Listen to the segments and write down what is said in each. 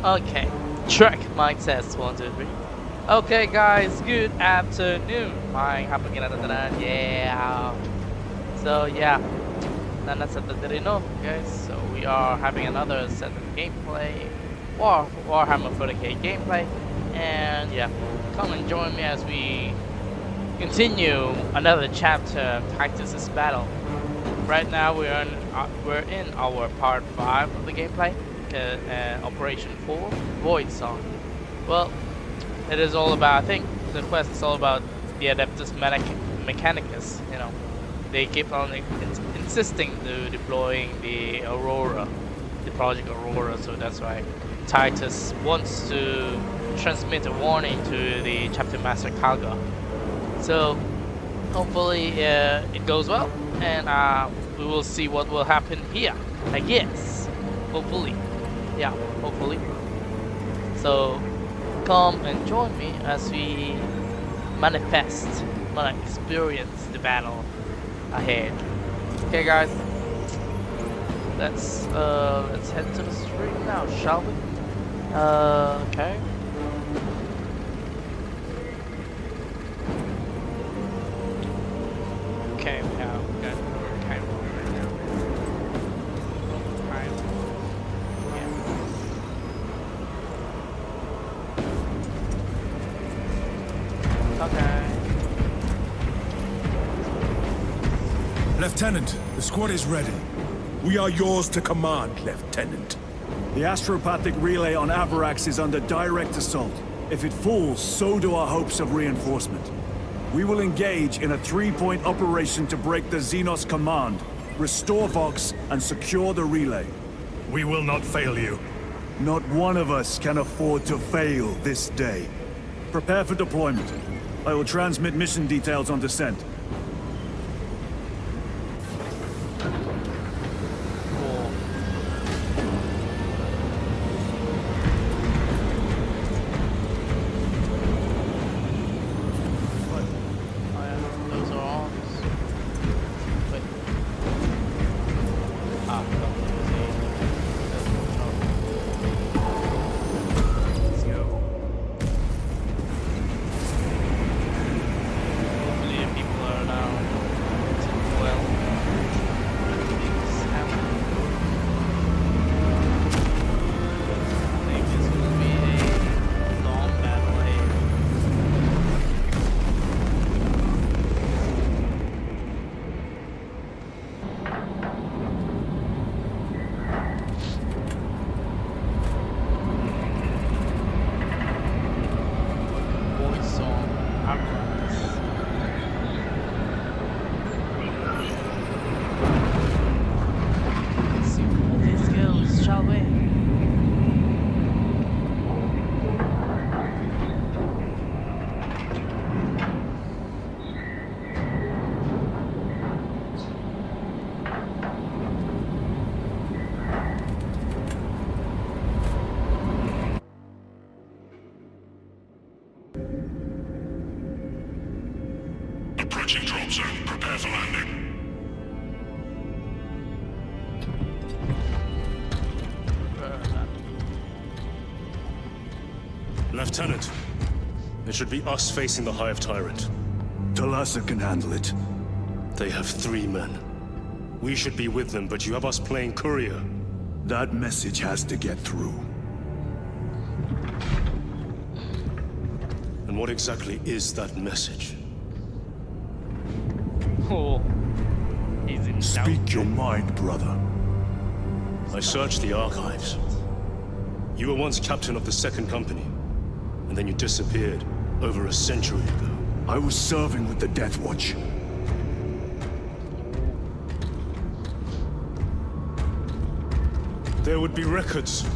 Okay, track mic test 1, 2, 3. Okay, guys, good afternoon. Mic hapa kinatatanan, yeah. So yeah, nana sa no, guys. So we are having another set of gameplay, Warhammer 40k gameplay, and yeah, come and join me as we continue another chapter of TITUS battle. Right now we're in our part 5 of the gameplay. Operation 4, VOIDSONG. Well, it is all about, I think the quest is all about the Adeptus Mechanicus, you know. They keep on insisting to deploying the Aurora, the project Aurora, so that's why TITUS wants to transmit a warning to the Chapter Master Calgar. So, hopefully it goes well, and we will see what will happen here, I guess. Hopefully. Yeah, hopefully. So, come and join me as we experience the battle ahead. Okay, guys. Let's head to the street now, shall we? Okay. Okay, we have got kind of right now. Okay. Lieutenant, the squad is ready. We are yours to command, Lieutenant. The astropathic relay on Avarax is under direct assault. If it falls, so do our hopes of reinforcement. We will engage in a 3-point operation to break the Xenos command, restore Vox, and secure the relay. We will not fail you. Not one of us can afford to fail this day. Prepare for deployment. I will transmit mission details on descent. Approaching drop zone. Prepare for landing. Lieutenant, it should be us facing the Hive Tyrant. Talassa can handle it. They have 3 men. We should be with them, but you have us playing courier. That message has to get through. And what exactly is that message? Oh, he's in Speak your mind, brother. I searched the archives. You were once captain of the 2nd Company, and then you disappeared over a century ago. I was serving with the Death Watch. There would be records.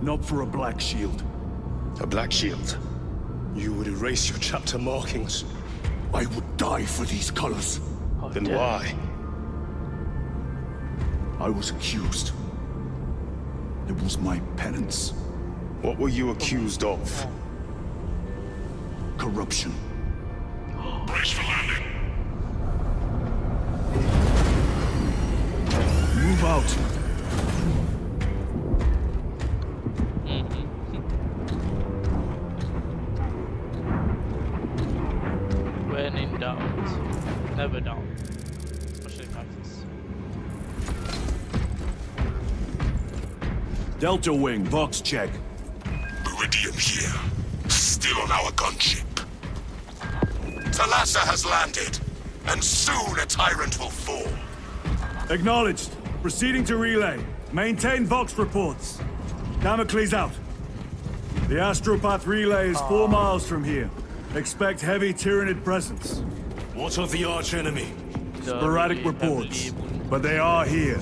Not for a Black Shield. A black shield. You would erase your chapter markings. I would die for these colors. Then why? I was accused. It was my penance. What were you accused of? Corruption. Brace for landing. Move out. Delta Wing, box check. Meridian here. Still on our gunship. Thalassa has landed, and soon a tyrant will fall. Acknowledged. Proceeding to relay. Maintain Vox reports. Damocles out. The Astropath relay is 4 miles from here. Expect heavy Tyranid presence. What of the arch enemy? Sporadic reports, but they are here.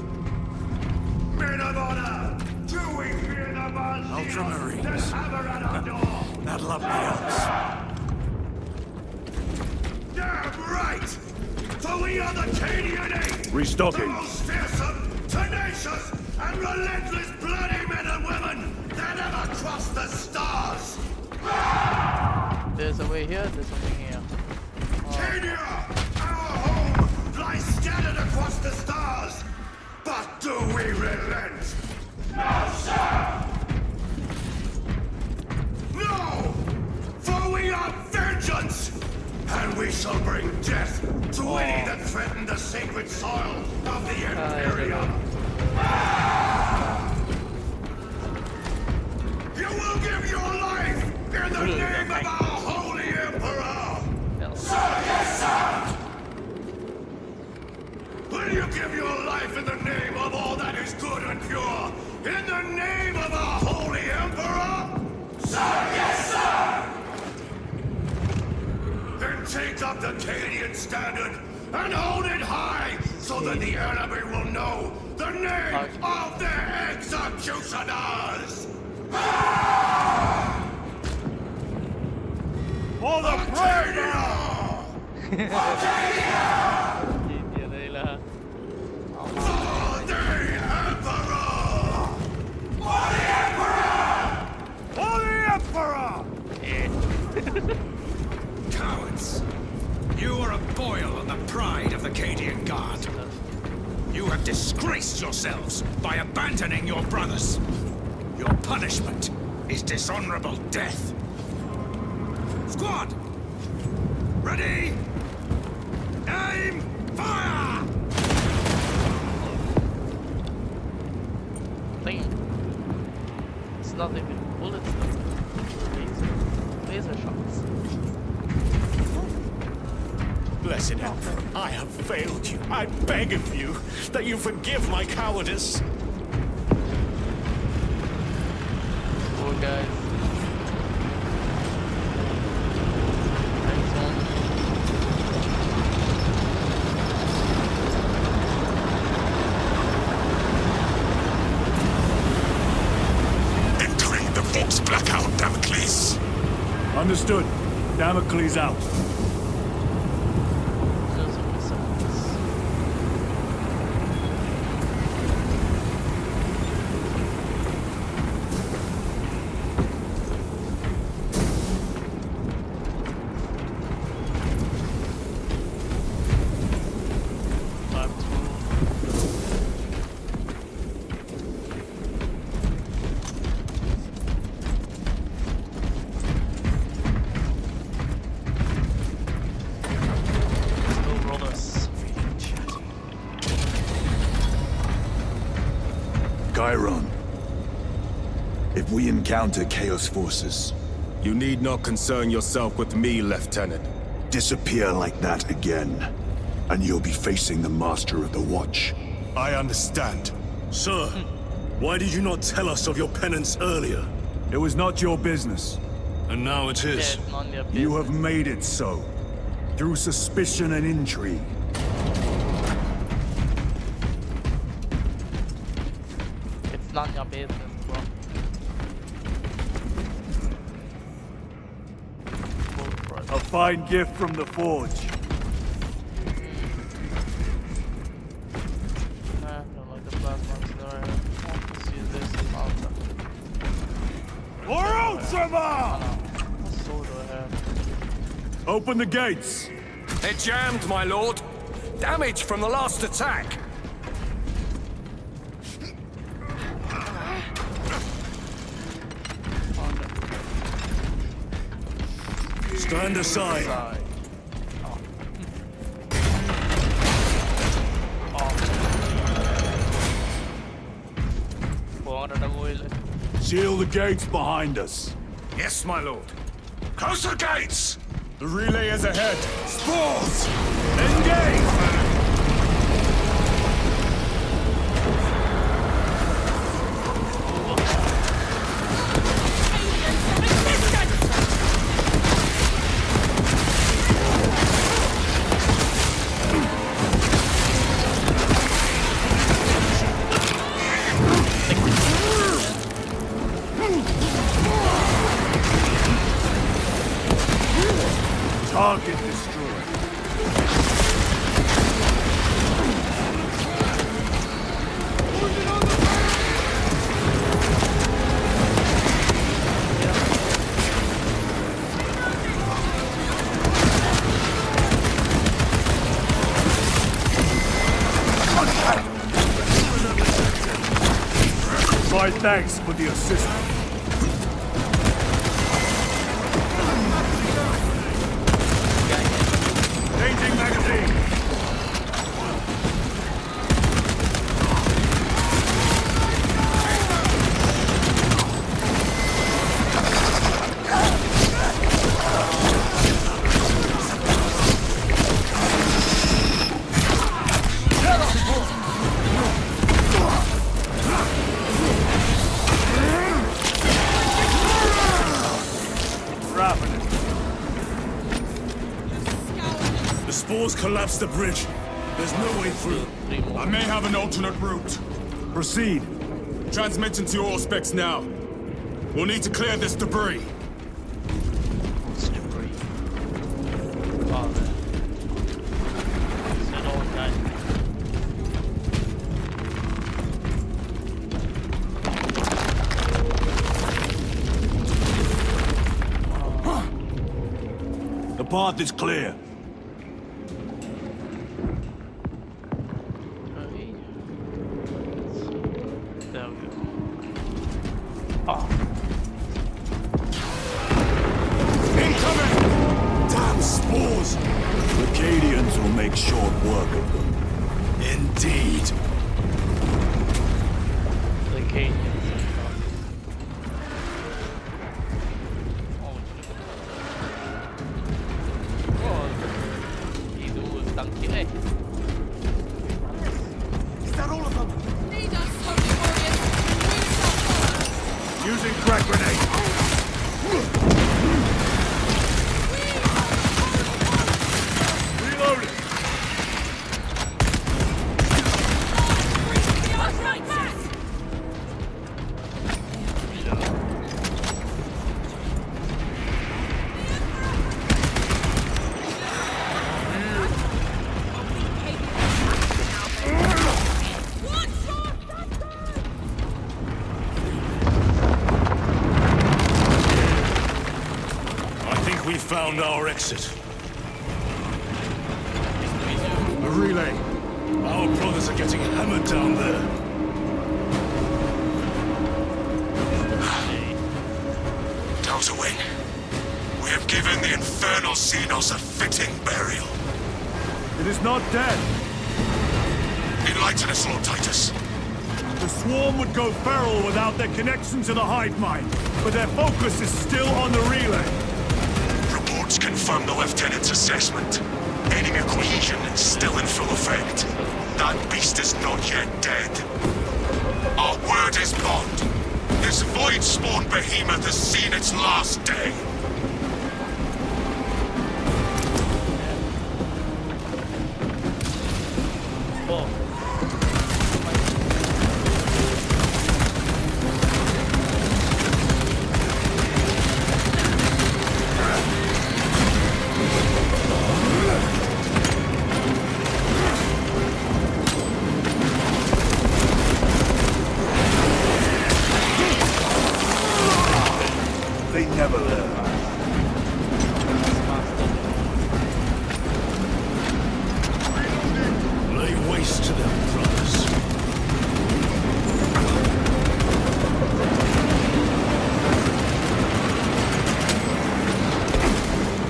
Men of honor! Do we fear the Ultramarines. The hammer at our door! That'll up the odds. Damn right! For we are the Cadian Eight! The Restocking. most fearsome, tenacious, and relentless bloody men and women that ever crossed the stars! There's a way here, there's something here. Cadia! Our home lies scattered across the stars! But do we relent? No, sir! No! For we are vengeance! And we shall bring death to any that threaten the sacred soil of the Imperium! You will give your life in the name of our holy Emperor! Sir, yes, sir! Will you give your life in the name of all that is good and pure? In the name of our holy Emperor? Sir, yes, sir! Then take up the Cadian standard and hold it high so that the enemy will know the name of their executioners! For the Arcadia! Arcadia! Hindi nila. For the Emperor! For the Emperor! For the Emperor! Cowards! You are a boil on the pride of the Cadian Guard. You have disgraced yourselves by abandoning your brothers. Your punishment is dishonorable death. Squad! Ready! Aim! Fire! Thing. It's not even bullets though. Laser shots. Blessed Emperor, I have failed you. I beg of you that you forgive my cowardice. Poor guys. Thanks, man. Entering the Vox blackout, Damocles. Understood. Damocles out. Those are missiles. Chiron. If we encounter Chaos forces, You need not concern yourself with me, Lieutenant. disappear like that again, and you'll be facing the Master of the Watch. I understand. Sir, why did you not tell us of your penance earlier? It was not your business. And now it Yeah, is. it's none of your You have business. made it so. Through suspicion and intrigue. It's none of your business, bro. A fine gift from the Forge. Nah, don't like the plasma accelerator. Let's use this as Alpha. For Ultramar! What sword do I have? Open the gates. They're jammed, my lord. Damage from the last attack. Stand aside. Side. Oh. 400 na go Seal the gates behind us. Yes, my lord. Close the gates! The relay is ahead. Spores! Engage! Target destroyed. My thanks for the assistance. Changing magazine. The spores collapsed the bridge. There's no way through. I may have an alternate route. Proceed. Transmitting to your specs now. We'll need to clear this debris. It's debris. Oh, it's an old guy. The path is clear. There we go. Oh. Incoming! Damn spores! The Cadians will make short work of them. Indeed. The Cadians. Is that all of them? Lead us, holy warriors! We shall follow! Using crack grenade. Reloading. Right back! I think we found our exit. A relay. Our brothers are getting hammered down there. Delta Wing, we have given the infernal Xenos a fitting burial. It is not dead. Enlighten us, Lord Titus. The swarm would go feral without their connection to the hive mind, but their focus is still on the relay. Reports confirm the Lieutenant's assessment. Enemy cohesion is still in full effect. That beast is not yet dead. Our word is bond. This void-spawn behemoth has seen its last day. Oh. They never learn. Lay waste to them, brothers.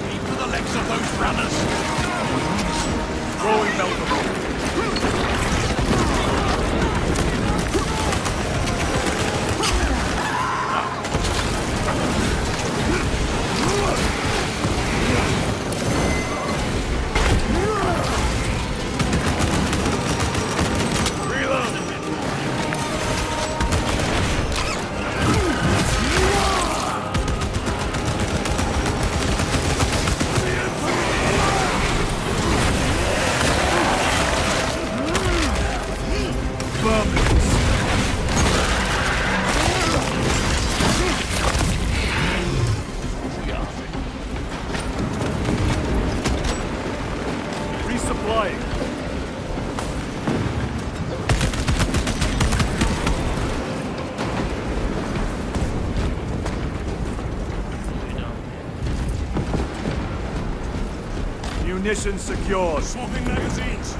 Aim for the legs of those runners. Throwing Melbourne. Munitions secured. Swapping magazines.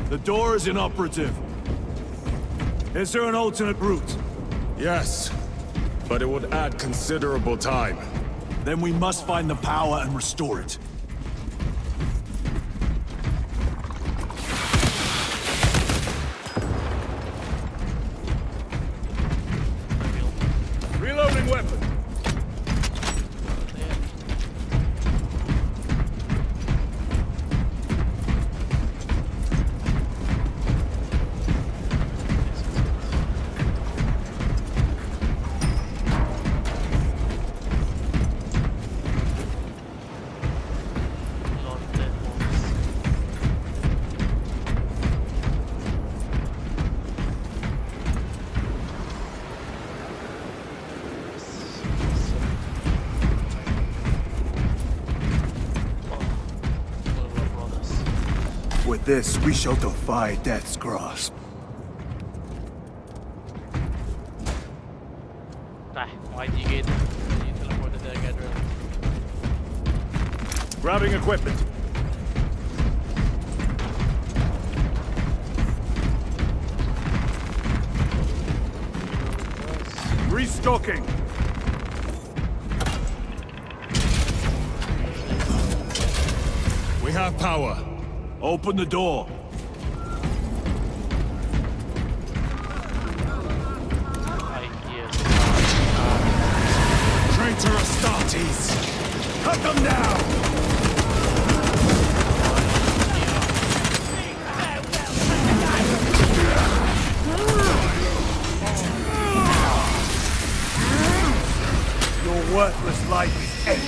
The door is inoperative. Is there an alternate route? Yes, but it would add considerable time. Then we must find the power and restore it. Reloading weapon. With this, we shall defy death's grasp. Nej, why'd you get you teleported there, Gadriel? Grabbing equipment. Restocking. We have power. Open the door. Traitor Astartes! Cut them down! Your worthless life is ended.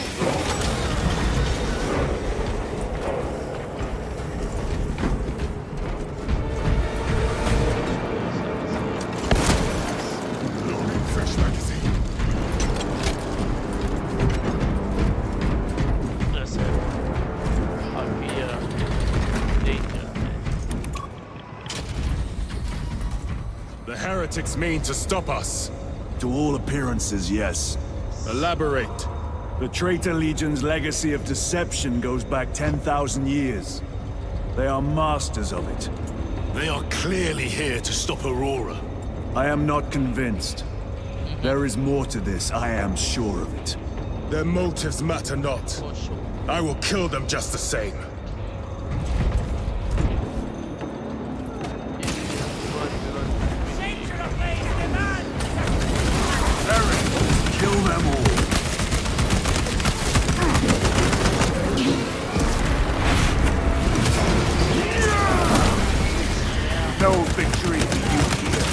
The heretics mean to stop us. To all appearances, yes. Elaborate. The Traitor Legion's legacy of deception goes back 10,000 years. They are masters of it. They are clearly here to stop Aurora. I am not convinced. There is more to this, I am sure of it. Their motives matter not. For sure. I will kill them just the same. Kill them all. No victory for you here.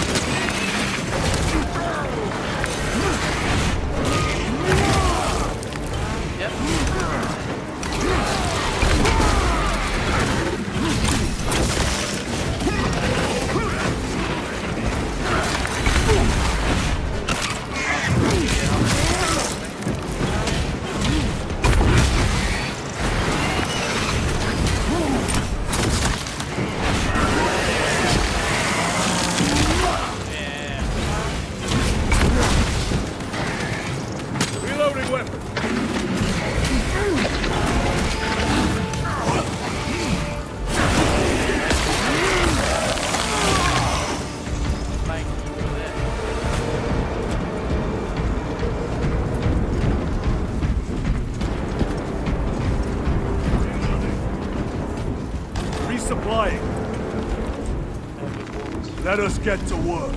Reloading weapon. Resupplying. Let us get to work.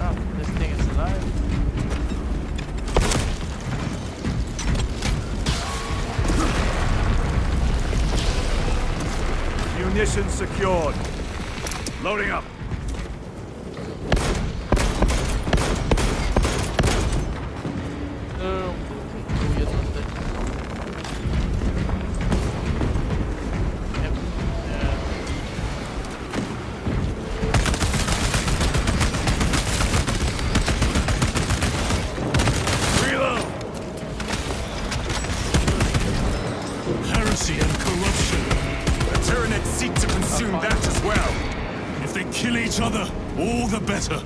Oh, this thing is alive. Position secured. Loading up. Heresy and corruption. The Tyranids seek to consume that as well. If they kill each other, all the better.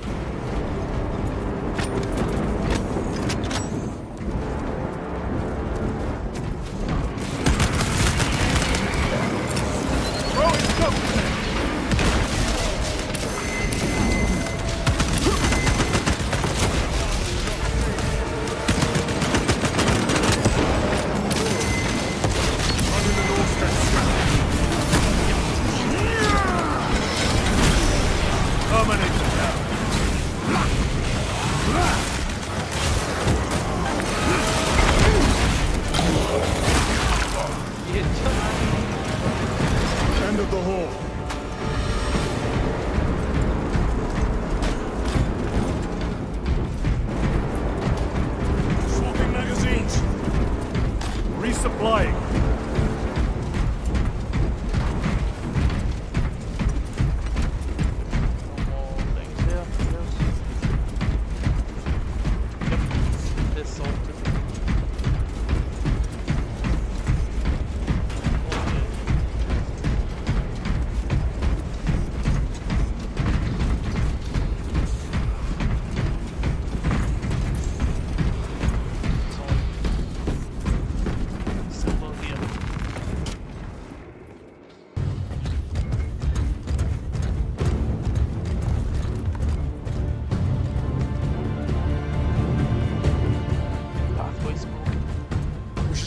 End of the hall. Swapping magazines. Resupplying.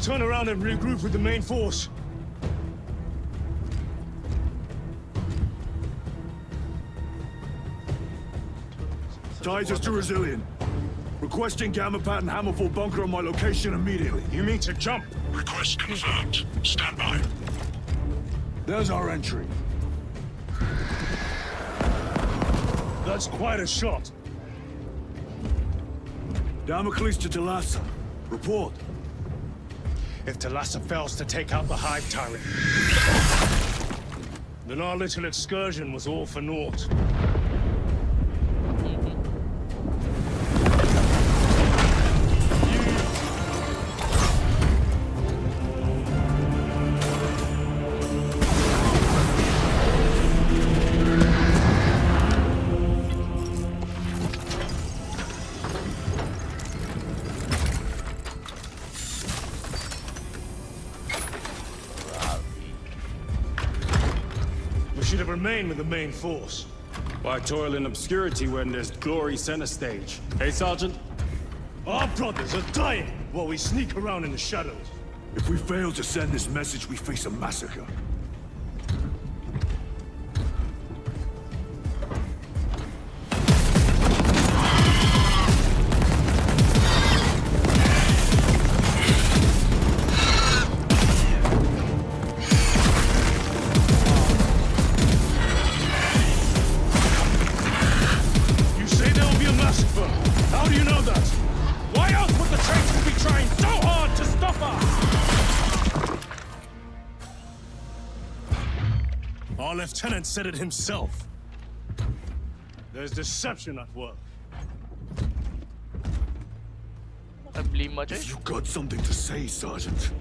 Turn around and regroup with the main force. Titus to Resilient. Requesting Gamma Pad and Hammerfall bunker on my location immediately. You mean to jump? Request confirmed. Stand by. There's our entry. That's quite a shot. Damocles to Talassa. Report. If Talassa fails to take out the Hive Tyrant, then our little excursion was all for naught. We should have remained with the main force. Why toil in obscurity when there's glory center stage? Hey, Sergeant? Our brothers are dying while we sneak around in the shadows. If we fail to send this message, we face a massacre. How do you know that? Why else would the traitors be trying so hard to stop us? Our lieutenant said it himself. There's deception at work. I believe much. If you got something to say, Sergeant.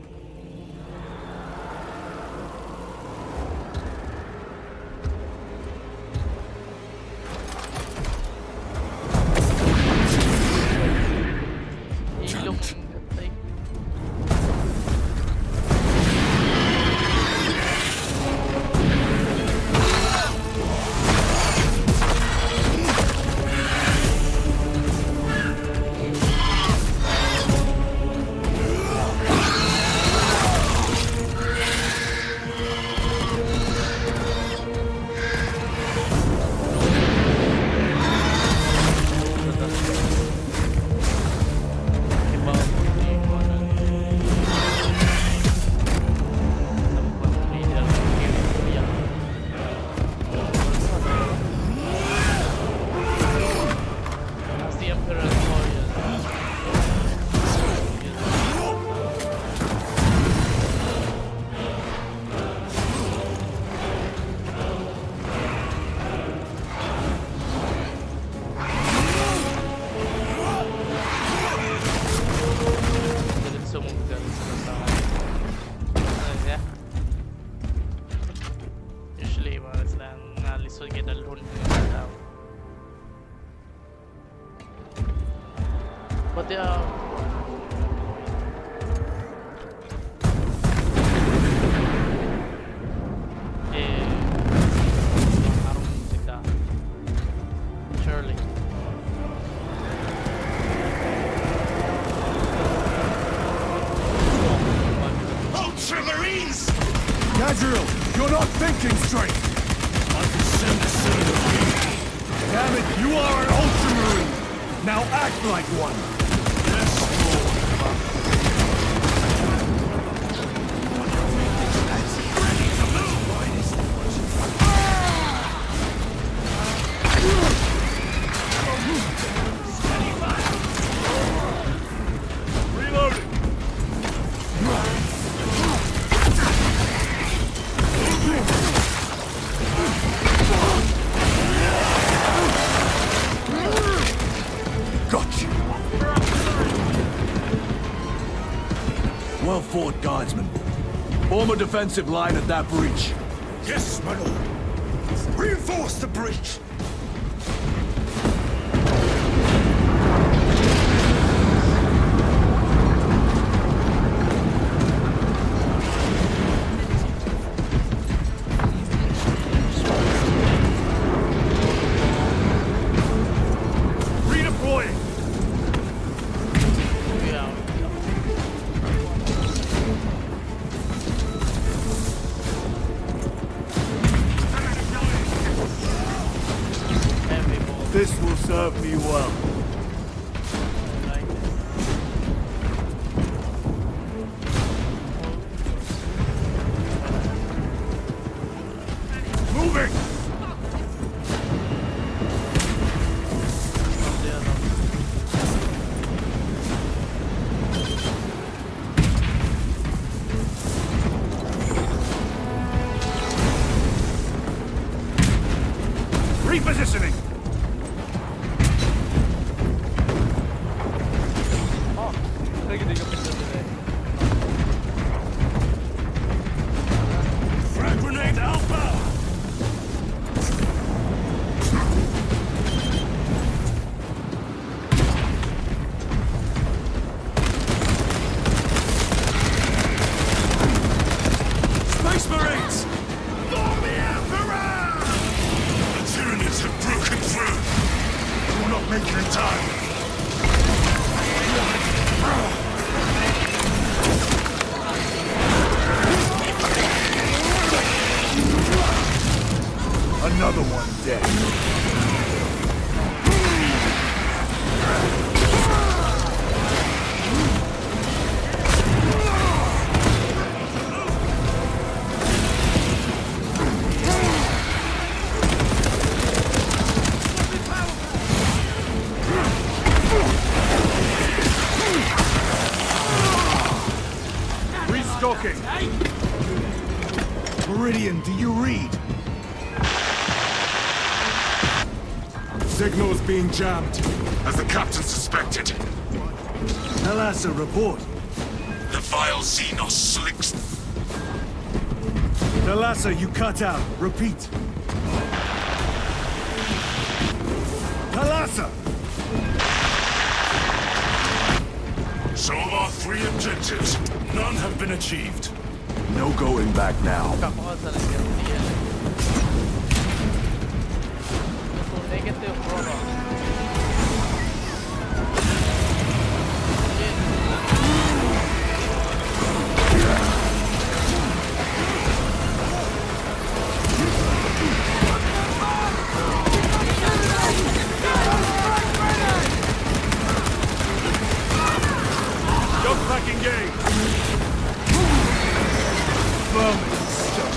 down. Parang musika. Surely. Ultramarines! Gabriel, you're not thinking straight! I can send a son of me. Damn it, you are an Ultramarine! Now act like one! Got you! Well fought, guardsmen. Form a defensive line at that breach. Yes, my lord. Reinforce the breach! Redeploying! Yeah. Heavy ball. This will serve me well. Like this. Moving! From the other. Repositioning! Oh, lagi tiga puluh today. Frag grenade Alpha! Space Marines! For the Emperor! The Tyranids have broken through. We're not making it time. Another one dead. Restocking! Meridian, do you read? Signal's being jammed. As the captain suspected, Thalassa, report. the vile Xenos slicks. Thalassa, you cut out. Repeat. Thalassa! So of our three objectives, none have been achieved. No going back now. Kamu ka talaga yan. Negative Aurora. Jump back engage! Vermin stuff.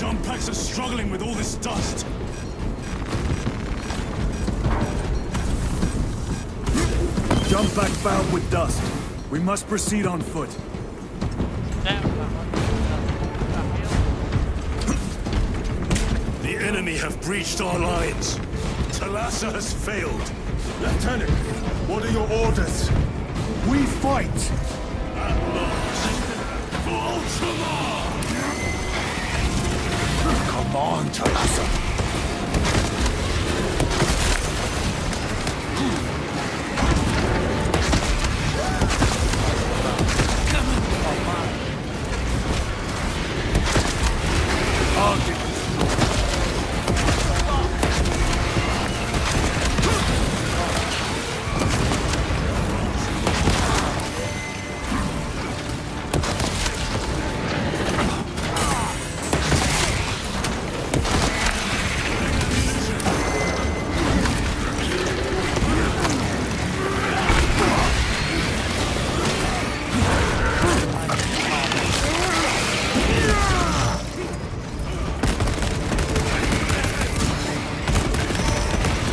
Some packs are struggling with all this dust. Jump back fouled with dust. We must proceed on foot. The enemy have breached our lines. Talassa has failed. Lieutenant, what are your orders? We fight! At last, for Ultramar! Come on, Talassa.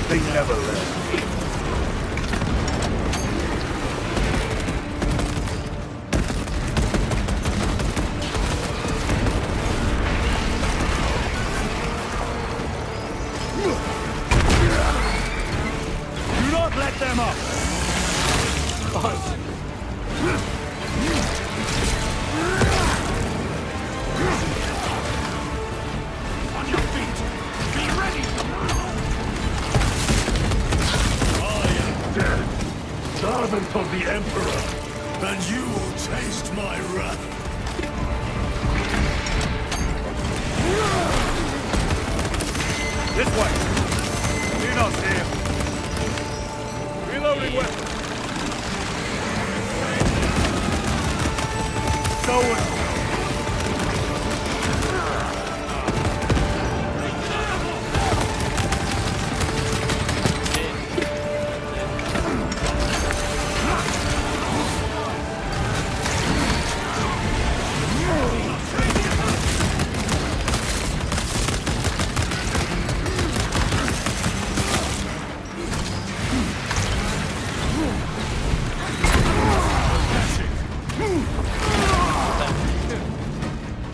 They never left. Do not let them up! On your feet! Be ready! Servant of the Emperor, and you will taste my wrath. This way! Xenos here! Reloading weapon! Going!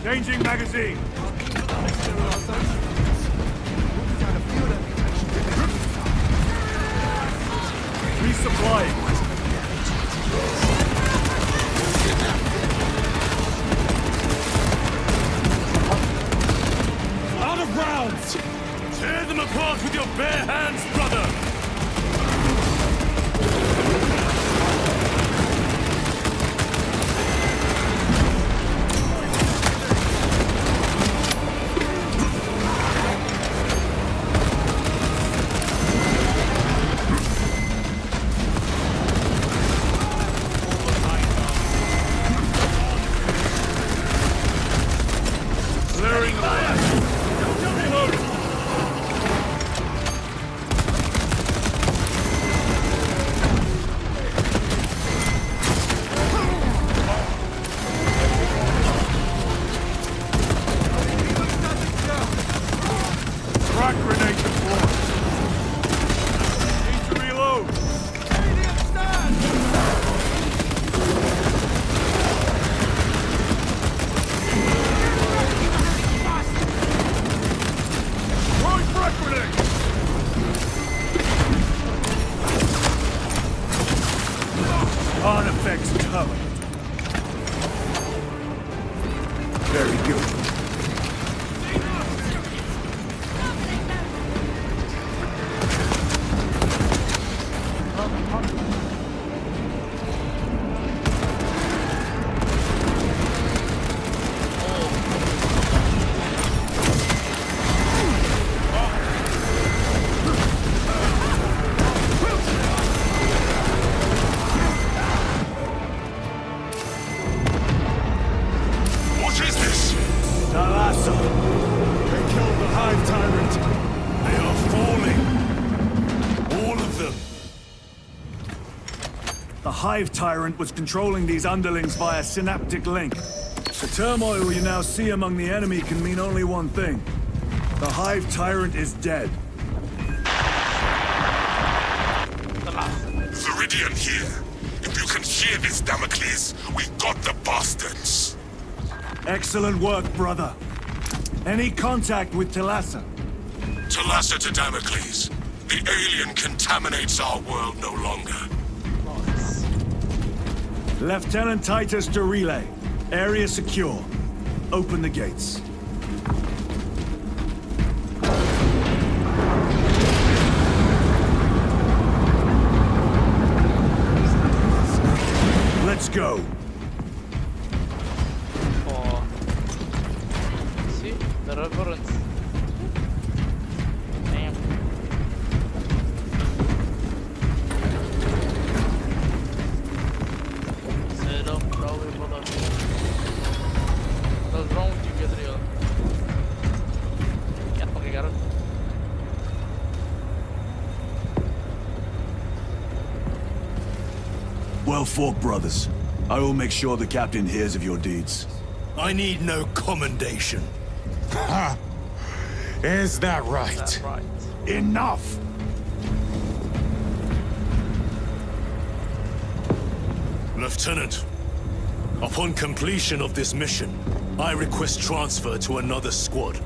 Changing magazine! Resupplying! Out of rounds! Tear them apart with your bare hands, brother! Clearing the way! Reloading! Frag grenade deployed! Need to reload! Throwing frag grenade! Artifacts covered. Very good. What is this? Talassa! They killed the Hive Tyrant! They are falling! All of them! The Hive Tyrant was controlling these underlings via synaptic link. The turmoil you now see among the enemy can mean only one thing. The Hive Tyrant is dead. Viridian here. If you can hear this, Damocles, we got the bastards. Excellent work, brother. Any contact with Thalassa? Thalassa to Damocles. The alien contaminates our world no longer. Lieutenant Titus to relay. Area secure. Open the gates. Let's go. Oh. See? The reverence. Damn. Set up, probably for the... What's wrong with you, Gadriel? Get fucking got it. Well fought, brothers. I will make sure the captain hears of your deeds. I need no commendation. Ha! Is that right? That's right. Enough! Lieutenant, upon completion of this mission, I request transfer to another squad.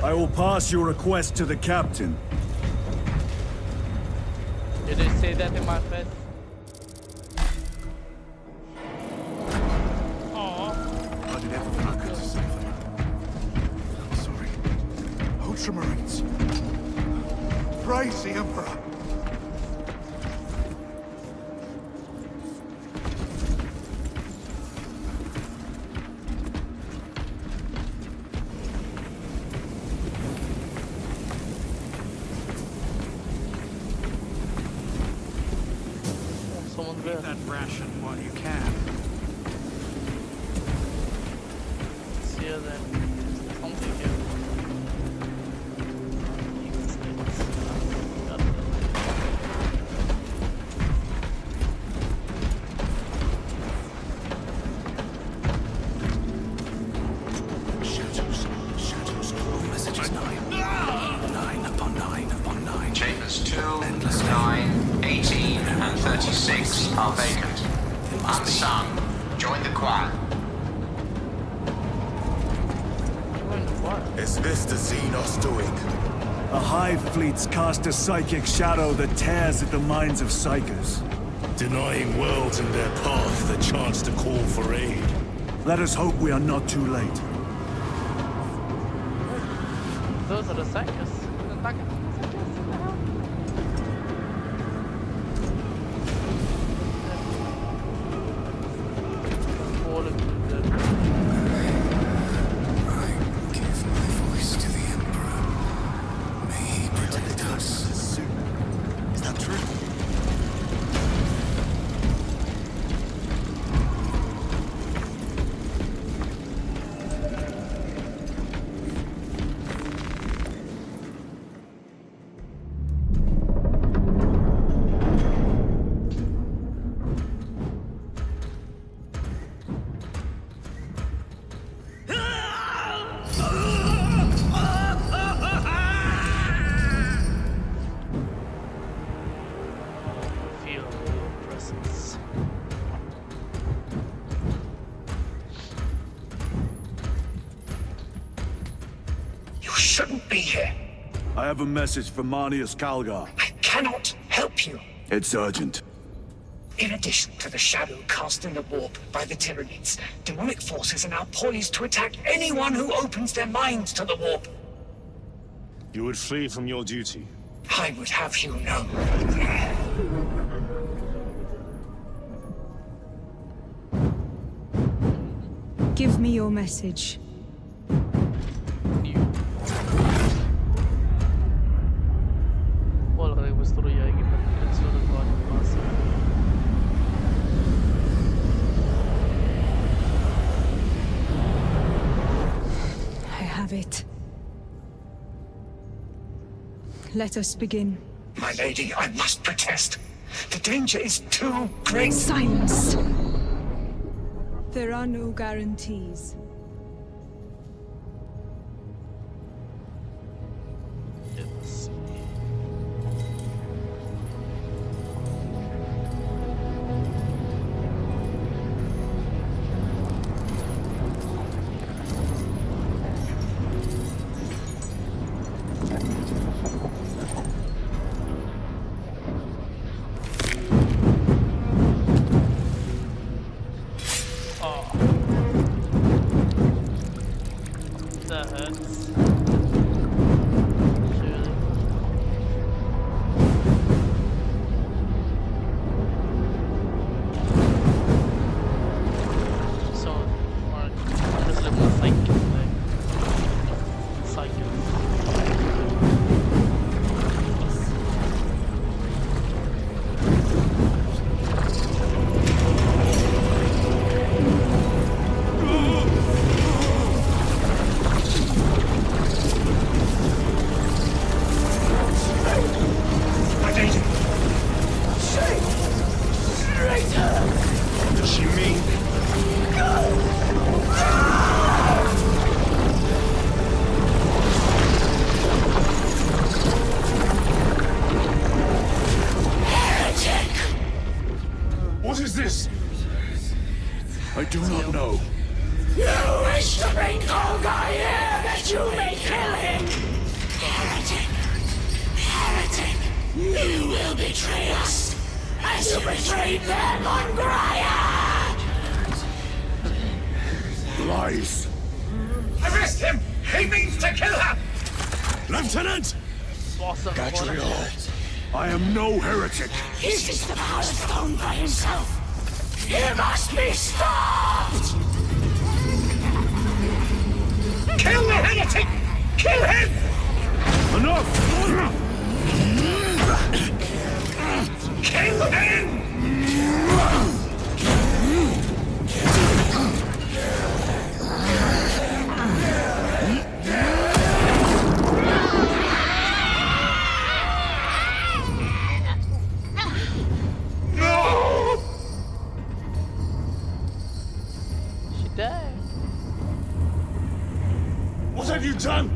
I will pass your request to the captain. Did they say that in my face? Aww. I did everything I could to save them. I'm sorry. Ultramarines. Praise the Emperor. Someone Eat there. that ration while you can. See you then. Something here. Shadows, all messages 9. 9 upon 9 upon 9. Chambers 2, 9, 18, and 36 are vacant. Unsung, join the choir. Is this the Xenos doing? A Hive fleet's cast a psychic shadow that tears at the minds of psychers. Denying worlds in their path the chance to call for aid. Let us hope we are not too late. Those are the psychers. All of them. I give my voice to the Emperor. May he protect us. Is that true? Feel your presence. You shouldn't be here. I have a message from Marneus Calgar. I cannot help you. It's urgent. In addition to the shadow cast in the warp by the Tyranids, demonic forces are now poised to attack anyone who opens their minds to the warp. You would flee from your duty. I would have you know. Give me your message. Vorrei costruire che per il suo ricordo basta. I have it. Let us begin. My lady, I must protest. The danger is too great. Silence! There are no guarantees. Let's see. Oh. That hurts. Surely. So, or just live more cycle, like cycle. What does she mean? What is this? I do not know. You wish to bring Calgar here that you may kill him! Heretic! Heretic! You will betray us as you betrayed them on Graya! Lies. Arrest him! He means to kill her! Lieutenant! Awesome. Gatriel, I am no heretic. He seeks the power stone for himself! He must be stopped! Kill the heretic! Kill him! Enough! Kill him! No! She died. What have you done?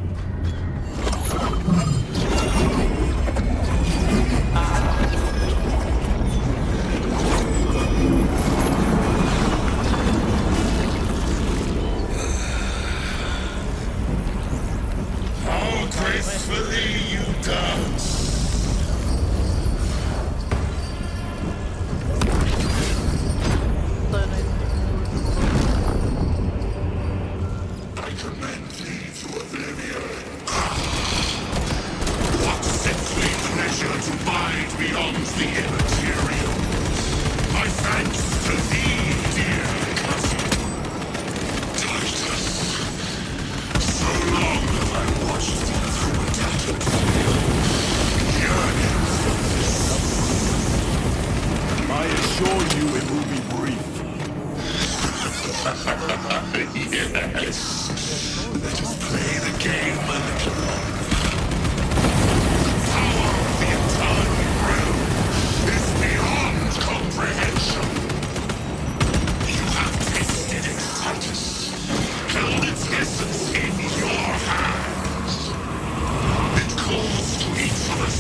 How gracefully you dance! I commend thee to oblivion. What sexually pleasure to bide beyond the immaterial. My thanks to thee, dear cousin. Titus. So long have I watched thee through a tattered veil. Yearnings for this. I assure you it will be brief. Yes. Let us play the game a little longer. The power of the entire realm is beyond comprehension. You have tasted its Titus, held its essence in your hands. It calls to each of us,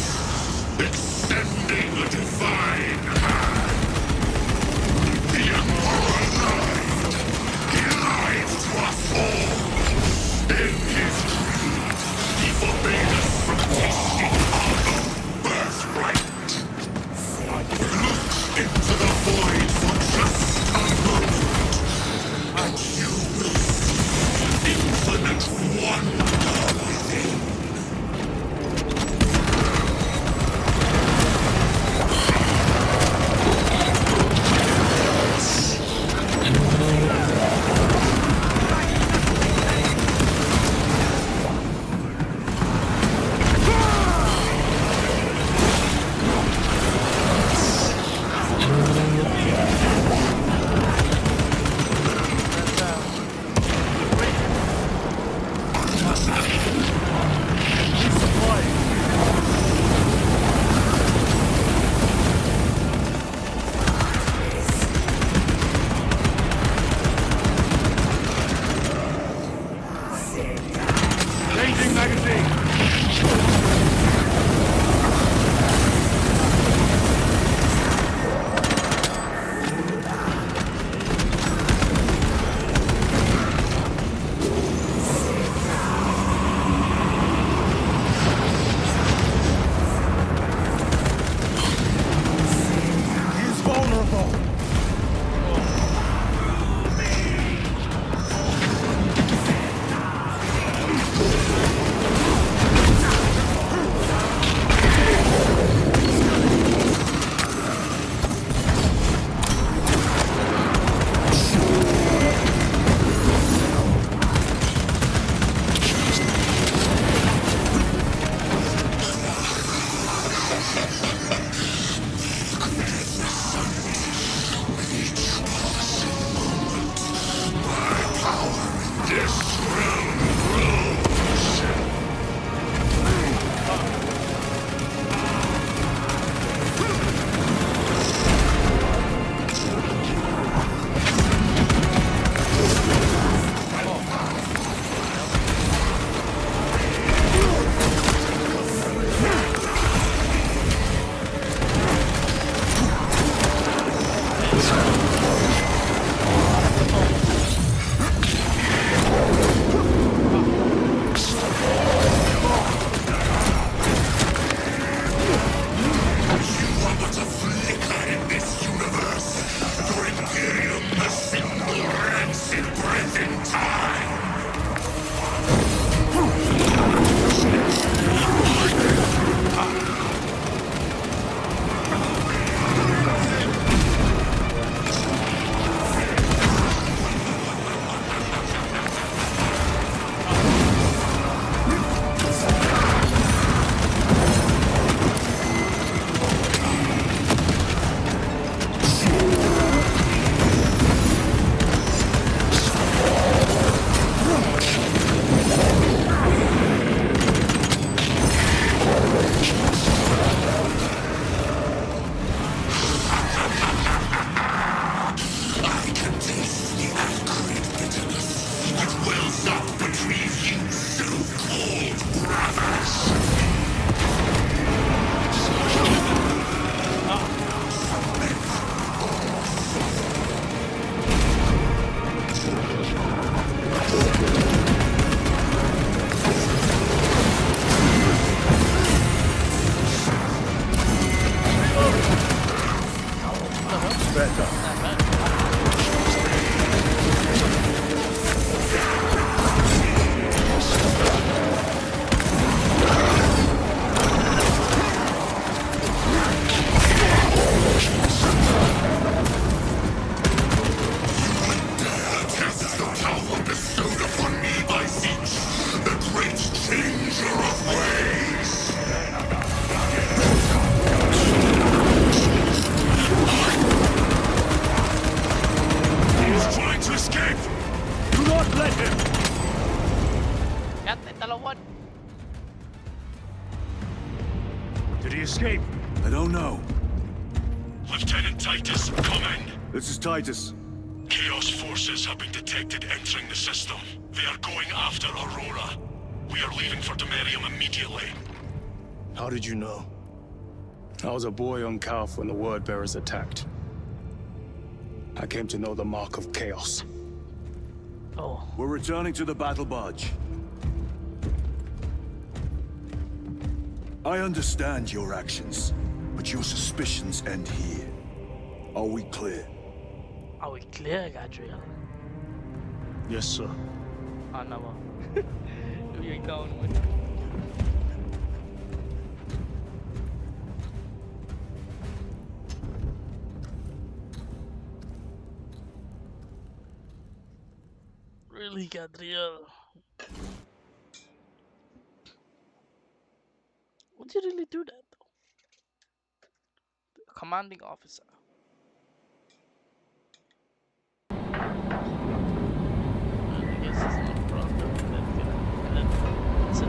extending a divine hand. The Emperor lied. He lied to us all. In his greed, he forbade us from tasting our own birthright. Look into the void for just a moment, and you will see infinite wonder within. Changing magazine! He's vulnerable. Did he escape? I don't know. Lieutenant Titus, come in. This is Titus. Chaos forces have been detected entering the system. They are going after Aurora. We are leaving for Demerium immediately. How did you know? I was a boy on Calf when the Word Bearers attacked. I came to know the mark of chaos. Oh. We're returning to the battle barge. I understand your actions, but your suspicions end here. Are we clear? Are we clear, Gadriel? Yes, sir. Oh, no. Who you going with? Really, Gadriel? Would you really do that, though? The commanding officer. I guess it's not a problem. Let's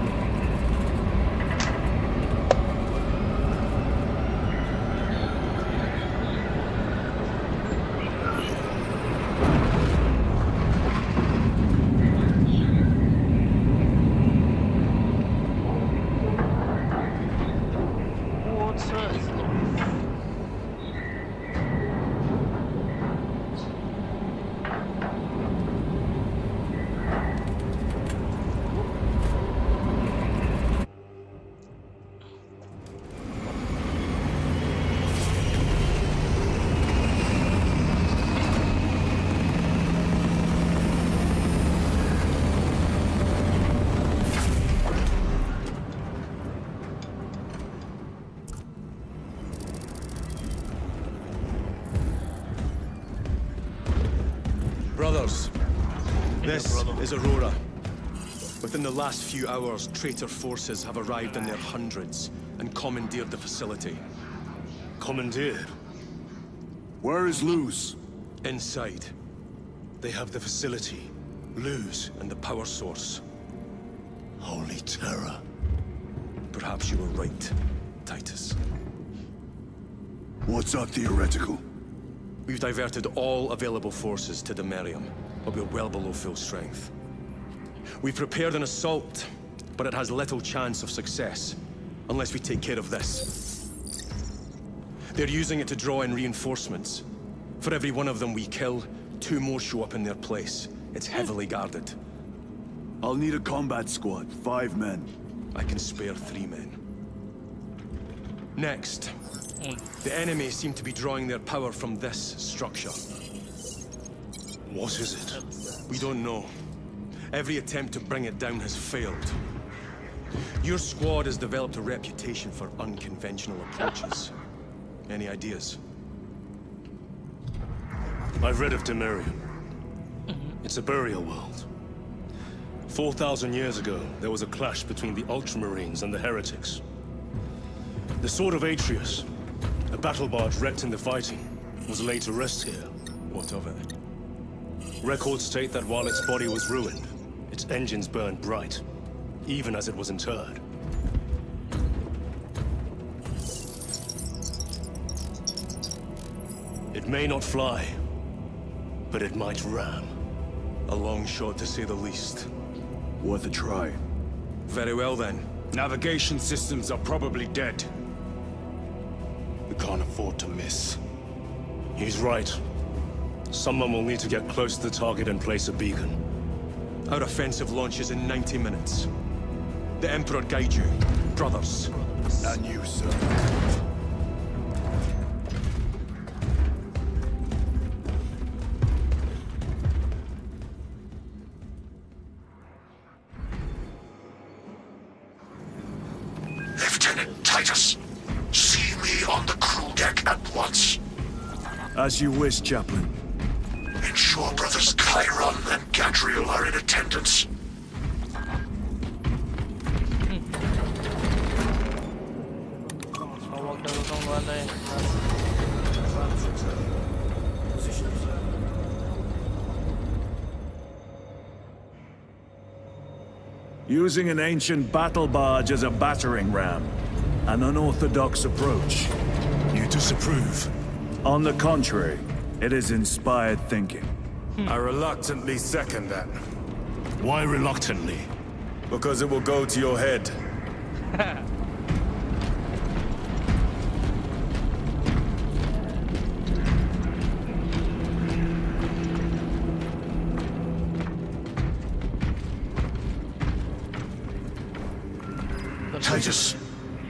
is Aurora. Within the last few hours, traitor forces have arrived in their hundreds and commandeered the facility. Commandeered? Where is Luz? Inside. They have the facility, Luz, and the power source. Holy terror. Perhaps you were right, Titus. What's our theoretical? We've diverted all available forces to Demerium, but we're well below full strength. We've prepared an assault, but it has little chance of success, unless we take care of this. They're using it to draw in reinforcements. For every one of them we kill, 2 more show up in their place. It's heavily guarded. I'll need a combat squad, 5 men. I can spare 3 men. Next, the enemy seem to be drawing their power from this structure. What is it? We don't know. Every attempt to bring it down has failed. Your squad has developed a reputation for unconventional approaches. Any ideas? I've read of Demerium. It's a burial world. 4,000 years ago, there was a clash between the Ultramarines and the heretics. The Sword of Atreus, a battle barge wrecked in the fighting, was laid to rest here. What of it? Records state that while its body was ruined, its engines burned bright, even as it was interred. It may not fly, but it might ram. A long shot, to say the least. Worth a try. Very well, then. Navigation systems are probably dead. We can't afford to miss. He's right. Someone will need to get close to the target and place a beacon. Our offensive launches in 90 minutes. The Emperor guide you, brothers. And you, sir. Lieutenant Titus, see me on the crew deck at once. As you wish, Chaplain. Ensure brothers Chiron and Gadriel are in attendance. Using an ancient battle barge as a battering ram. An unorthodox approach. You disapprove? On the contrary, it is inspired thinking. I reluctantly second that. Why reluctantly? Because it will go to your head. Titus,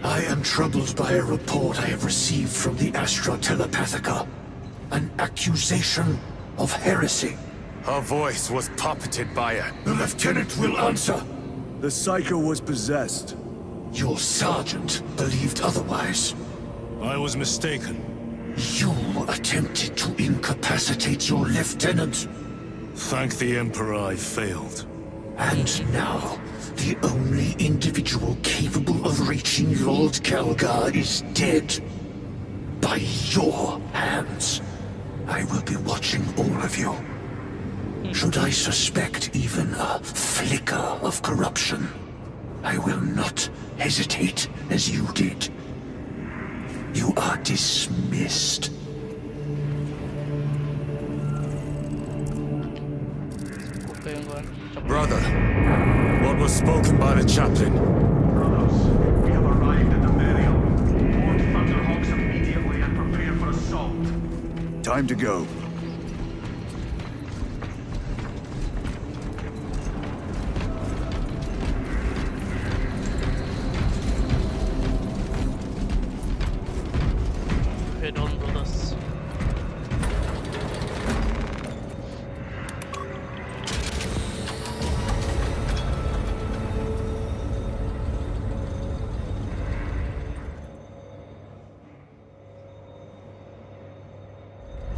I am troubled by a report I have received from the Astra Telepathica. An accusation of heresy. Her voice was puppeted by her. The Lieutenant will answer. The Psycho was possessed. Your sergeant believed otherwise. I was mistaken. You attempted to incapacitate your lieutenant. Thank the Emperor I failed. And now, the only individual capable of reaching Lord Calgar is dead. By your hands. I will be watching all of you. Should I suspect even a flicker of corruption, I will not hesitate as you did. You are dismissed. Brother, what was spoken by the chaplain? Brothers, we have arrived at the burial. Board Thunderhawks immediately and prepare for assault. Time to go. Head on, brothers.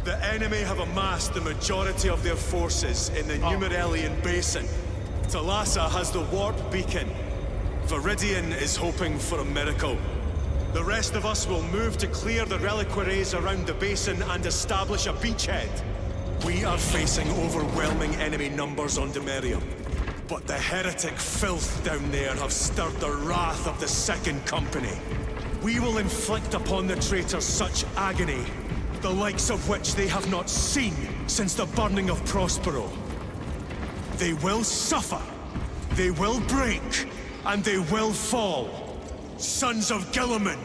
The enemy have amassed the majority of their forces in the Numerelian Basin. Thalassa has the warp beacon. Viridian is hoping for a miracle. The rest of us will move to clear the reliquaries around the basin and establish a beachhead. We are facing overwhelming enemy numbers on Demerium. But the heretic filth down there have stirred the wrath of the Second Company. We will inflict upon the traitors such agony, the likes of which they have not seen since the burning of Prospero. They will suffer, they will break, and they will fall. Sons of Guilliman,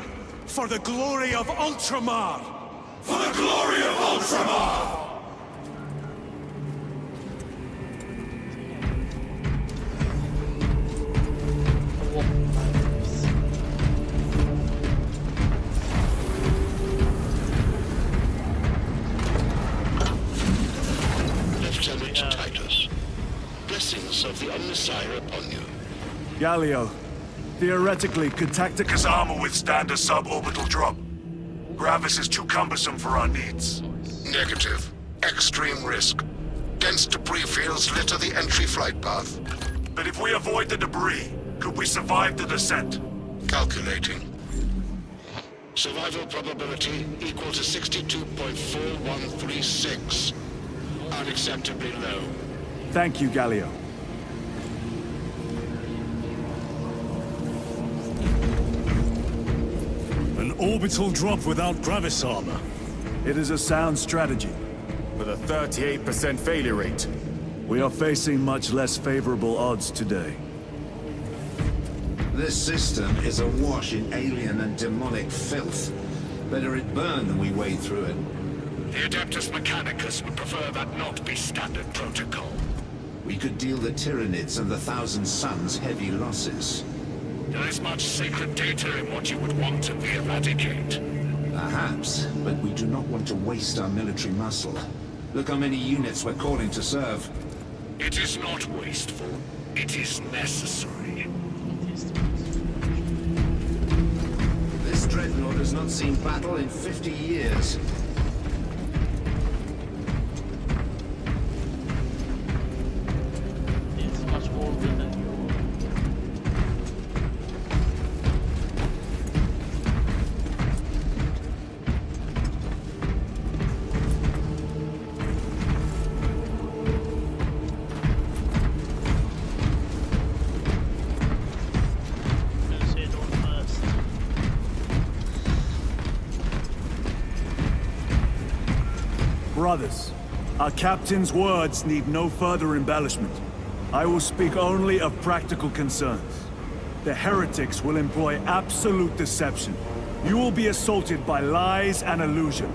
for the glory of Ultramar! For the glory of Ultramar! Lieutenant Titus, blessings of the Omnissiah upon you. Galio, theoretically, could Tacticus armor withstand a suborbital drop? Gravis is too cumbersome for our needs. Negative. Extreme risk. Dense debris fields litter the entry flight path. But if we avoid the debris, could we survive the descent? Calculating. Survival probability equal to 62.4136. Unacceptably low. Thank you, Galio. An orbital drop without Gravis armor. It is a sound strategy. With a 38% failure rate. We are facing much less favorable odds today. This system is awash in alien and demonic filth. Better it burn than we wade through it. The Adeptus Mechanicus would prefer that not be standard protocol. We could deal the Tyranids and the Thousand Suns heavy losses. There is much sacred data in what you would want to eradicate. Perhaps, but we do not want to waste our military muscle. Look how many units we're calling to serve. It is not wasteful. It is necessary. This dreadnought has not seen battle in 50 years. It's much older than you. Brothers, our captain's words need no further embellishment. I will speak only of practical concerns. The heretics will employ absolute deception. You will be assaulted by lies and illusion.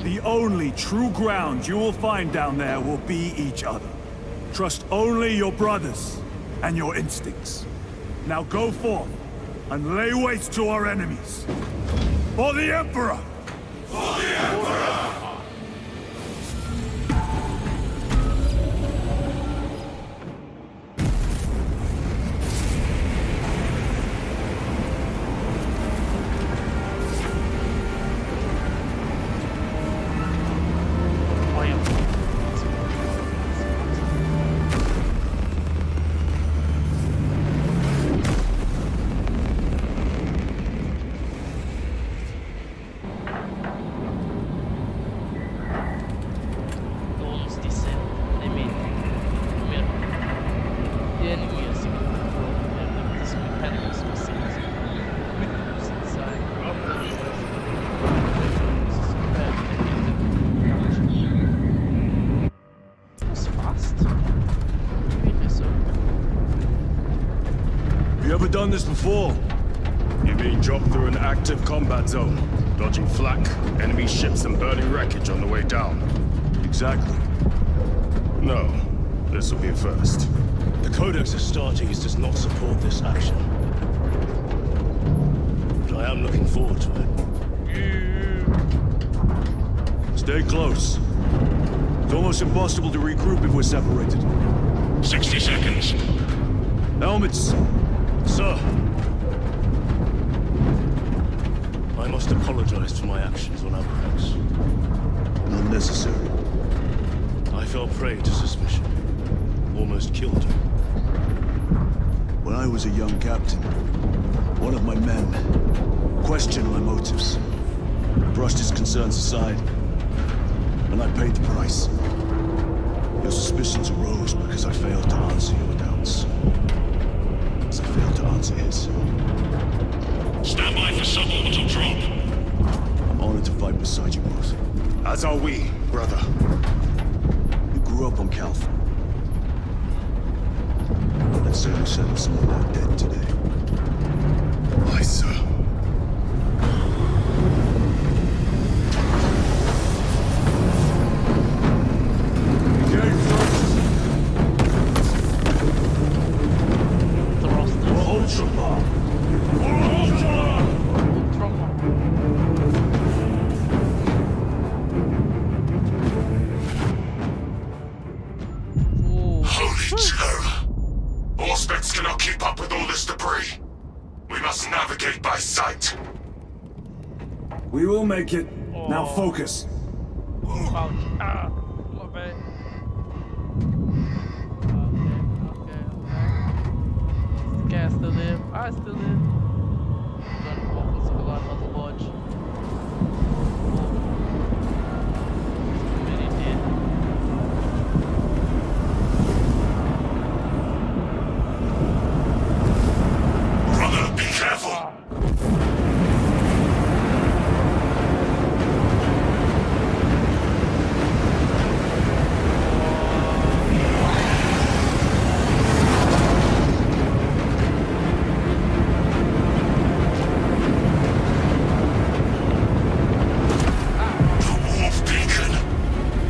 The only true ground you will find down there will be each other. Trust only your brothers and your instincts. Now go forth and lay waste to our enemies. For the Emperor! For the Emperor! Done this before. You've been dropped through an active combat zone, dodging flak, enemy ships and burning wreckage on the way down. Exactly. No, this will be a first. The Codex Astartes does not support this action. But I am looking forward to it. Stay close. It's almost impossible to regroup if we're separated. 60 seconds. Helmets! Sir, I must apologize for my actions on Abrams. Unnecessary. I fell prey to suspicion. Almost killed him. I was a young captain, one of my men questioned my motives, brushed his concerns aside, and I paid the price. Your suspicions arose because I failed to answer your doubts. As I failed to answer his. Stand by for suborbital drop. I'm honored to fight beside you both. As are we, brother. You grew up on Calth. Let's say we settle some of our dead today. Aye, sir. Holy terror! Auspex cannot keep up with all this debris. We must navigate by sight. We will make it. Now focus. Ouch. Ah, my bad. Okay. Guy still live. I still live. Gonna focus a lot on the watch. Really did. Brother, be careful!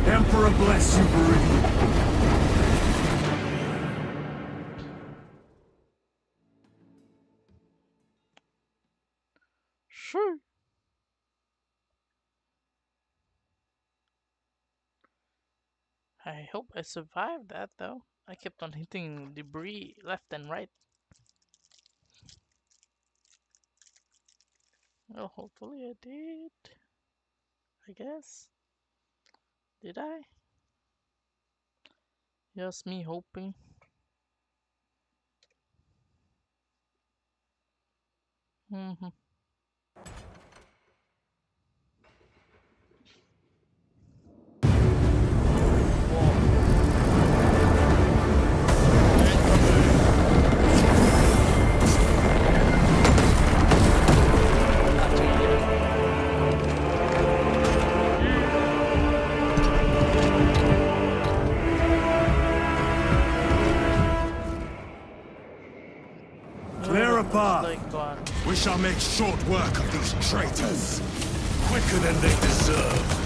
Emperor bless you, Meridian. Sure. I hope I survived that though. I kept on hitting debris left and right. Well, hopefully I did. I guess. Did I? Just me hoping. Mm-hmm. Clear a path. We shall make short work of these traitors. Quicker than they deserve.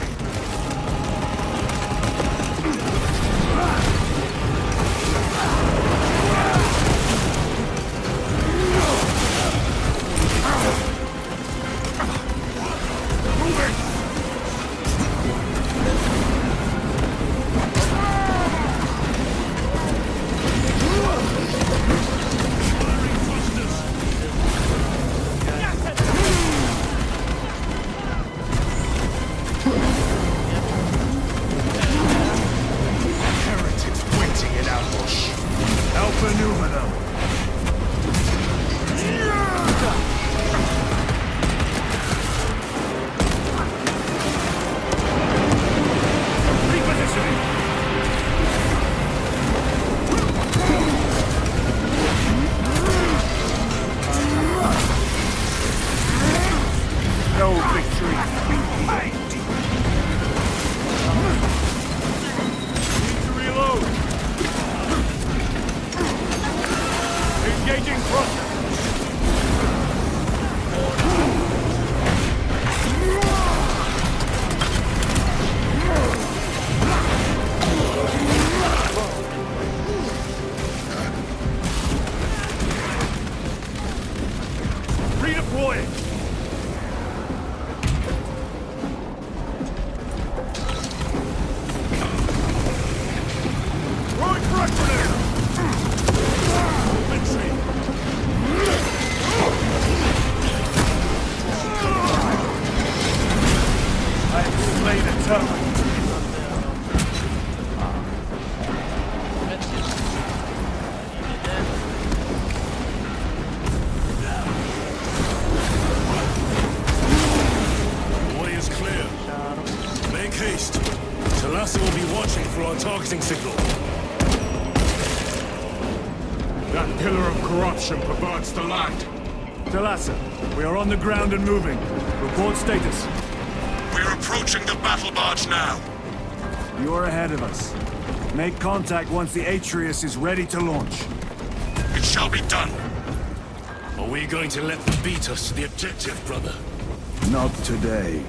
Hoisting signal. That pillar of corruption perverts the land. Talassa, we are on the ground and moving. Report status. We're approaching the battle barge now. You are ahead of us. Make contact once the Atreus is ready to launch. It shall be done. Are we going to let them beat us to the objective, brother? Not today.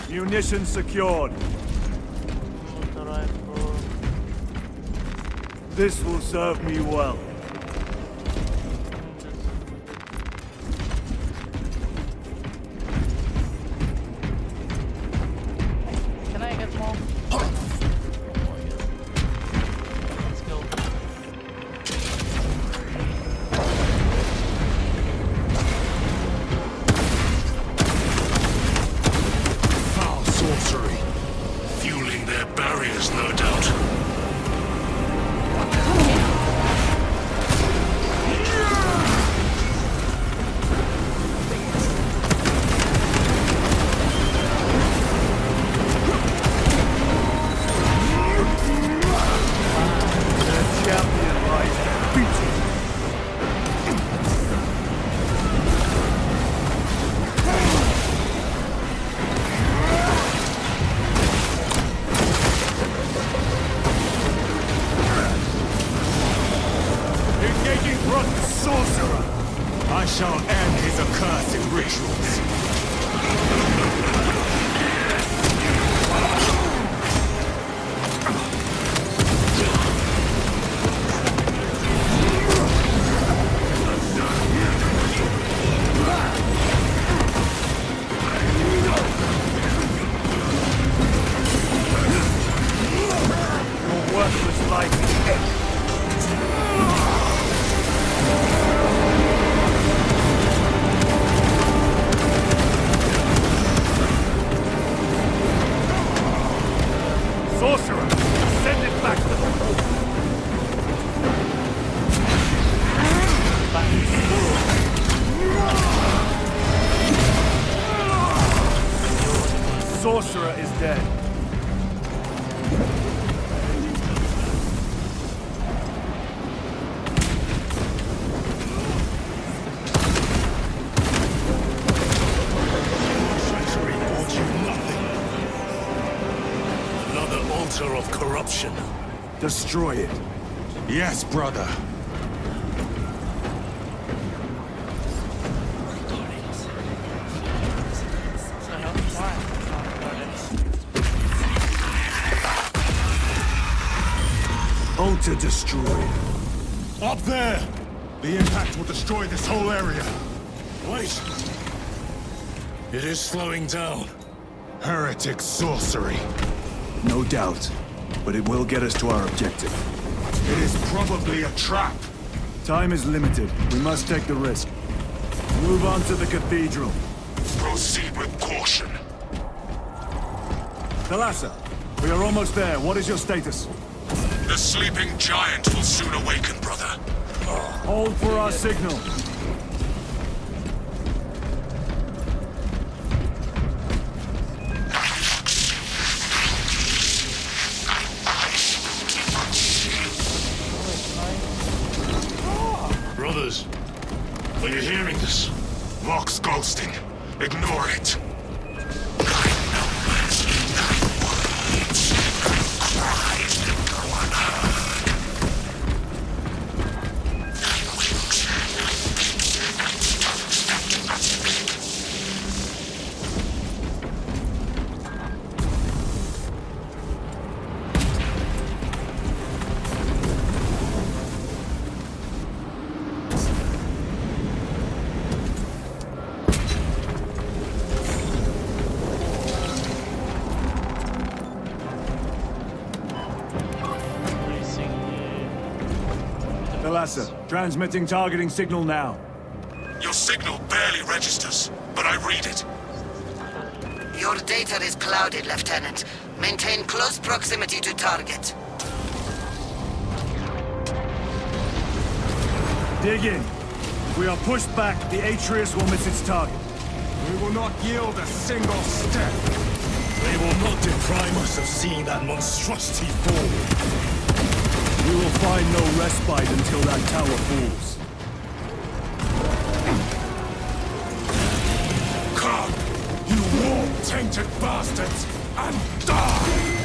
Munitions secured. This will serve me well. Can I get more? Let's go. Foul sorcery. Fueling their barriers, no doubt. I shall end his accursed rituals. Your worthless life is ended. Sorcerer, send it back to the fort. Sorcerer is dead. Treachery brought you nothing. Another altar of corruption. Destroy it. Yes, brother. Altar destroyed. Up there! The impact will destroy this whole area. Wait! It is slowing down. Heretic sorcery. No doubt. But it will get us to our objective. It is probably a trap. Time is limited. We must take the risk. Move on to the cathedral. Proceed with caution. Talassa, we are almost there. What is your status? The sleeping giant will soon awaken, brother. Hold for our signal. Brothers, are you hearing this? Vox ghosting. Ignore it. Talassa, transmitting targeting signal now. Your signal barely registers, but I read it. Your data is clouded, Lieutenant. Maintain close proximity to target. Dig in. If we are pushed back, the Atreus will miss its target. We will not yield a single step. They will not deprive us of seeing that monstrosity fall. We will find no respite until that tower falls. Come, you war-tainted bastards, and die!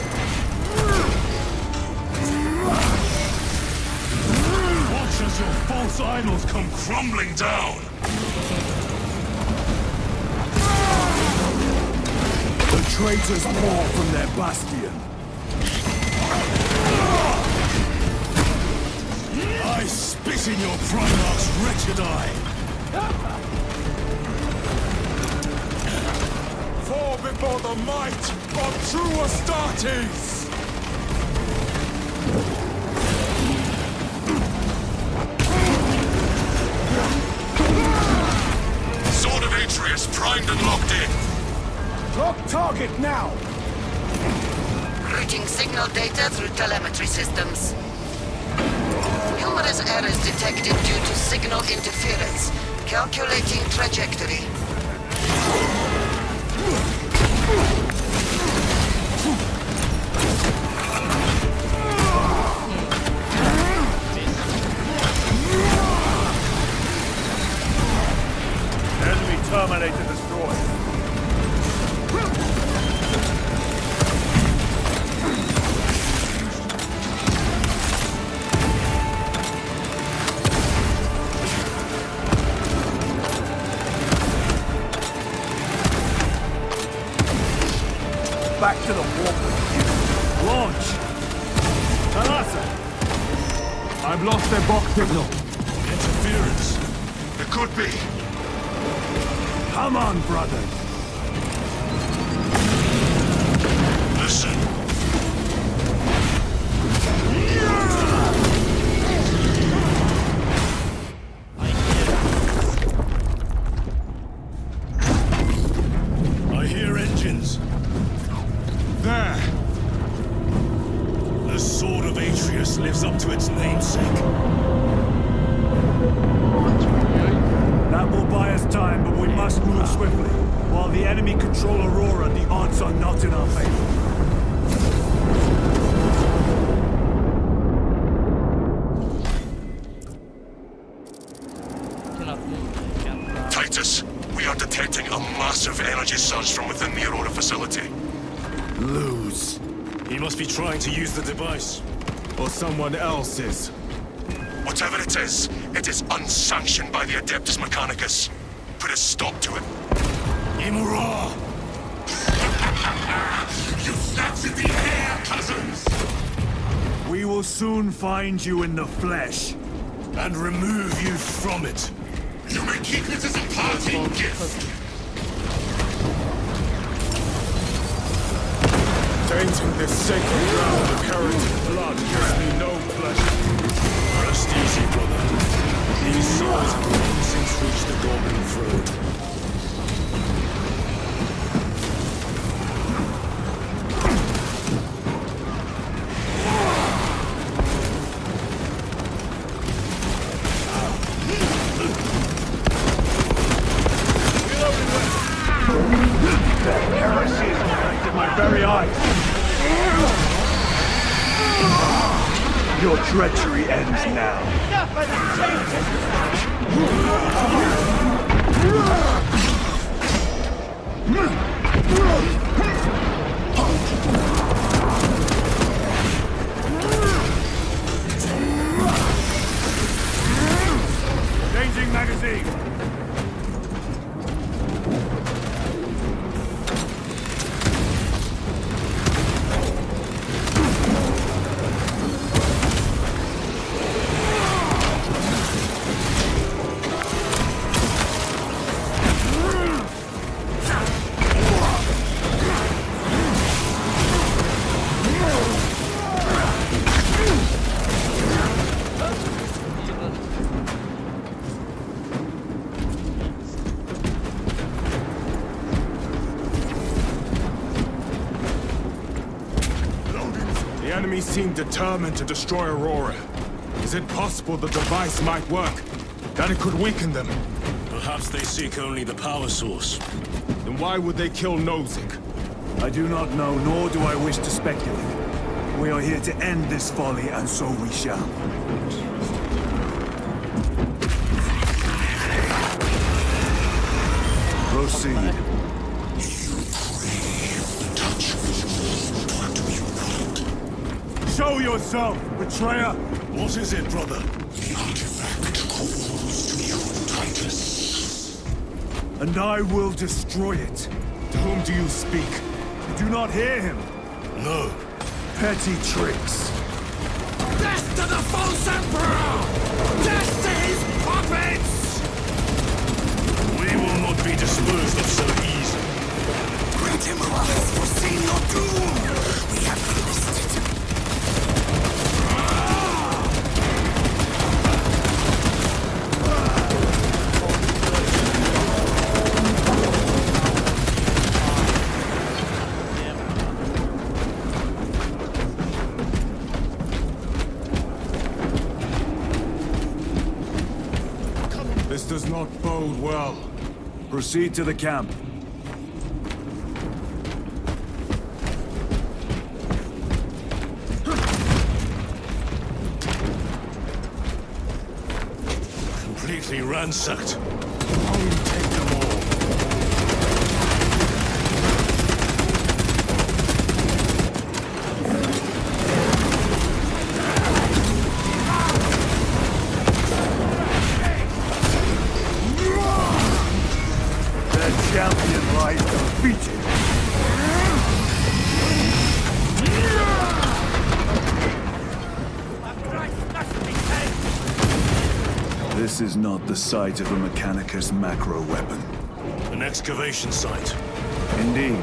Watch as your false idols come crumbling down! The traitors pour from their bastion. I spit in your Primarch's wretched eye! Fall before the might of true Astartes! Sword of Atreus primed and locked in. Lock target now! Routing signal data through telemetry systems. Numerous errors detected due to signal interference. Calculating trajectory. Enemy terminator destroyed. Back to the warp. Launch! Talasa! I've lost their box signal. Interference. It could be. Come on, brother. Listen. I hear engines. There! The sword of Atreus lives up to its namesake. That will buy us time, but we must move swiftly. While the enemy control Aurora, the odds are not in our favor. Titus, we are detecting a massive energy surge from within the Aurora facility. Lose. He must be trying to use the device. Or someone else is. Whatever it is unsanctioned by the Adeptus Mechanicus. Put a stop to it. Imura! You snapped in the air, cousins! We will soon find you in the flesh. And remove you from it. You may keep it as a parting gift. Tainting this sacred ground of heritage blood gives me no pleasure. Rest easy, brother. These swords have long since reached the Golden Throne. My very eyes. Your treachery ends now. Changing magazine. The enemy seem determined to destroy Aurora. Is it possible the device might work? That it could weaken them. Perhaps they seek only the power source. Then why would they kill Nozick? I do not know, nor do I wish to speculate. We are here to end this folly, and so we shall. Proceed. Show yourself, betrayer! What is it, brother? The artifact calls to you, Titus. And I will destroy it. To whom do you speak? You do not hear him. No. Petty tricks. Death to the false emperor! Death to his puppets! We will not be disposed of so easily. Great Emperor has foreseen your doom! We have witnessed it. This does not bode well. Proceed to the camp. Completely ransacked. Home take them all. The champion lies defeated. This is not the site of a Mechanicus macro weapon. An excavation site. Indeed.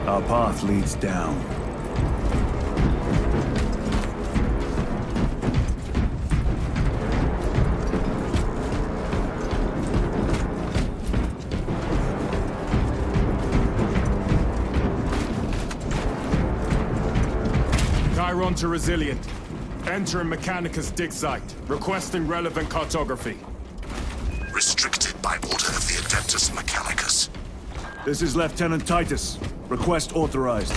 Our path leads down. Chiron to Resilient. Enter Mechanicus dig site. Requesting relevant cartography. Restricted by order of the Adeptus Mechanicus. This is Lieutenant Titus. Request authorized.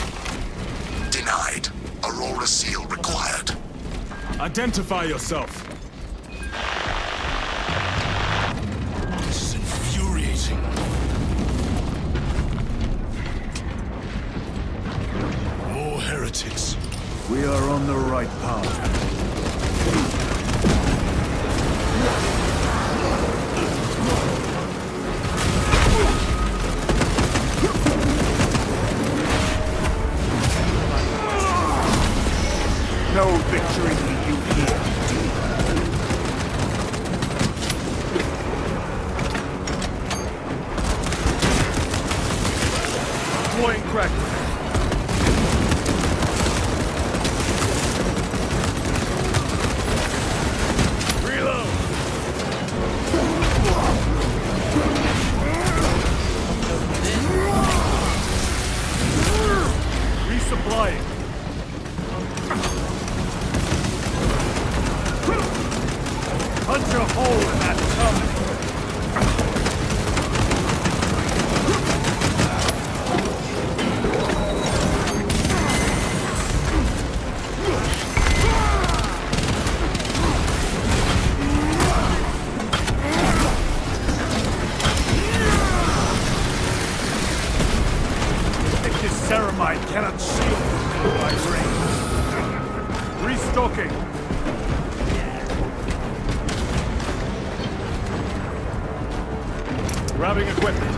Denied. Aurora seal required. Identify yourself. This is infuriating. More heretics. We are on the right path. No victory for you here. Deploying cracker. Resupplying. Punch a hole in that tummy. Ceramide cannot shield my range. Restocking. Grabbing equipment.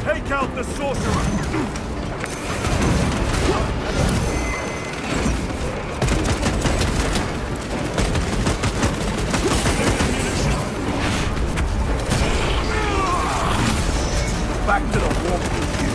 Take out the sorcerer. Back to the warp with you.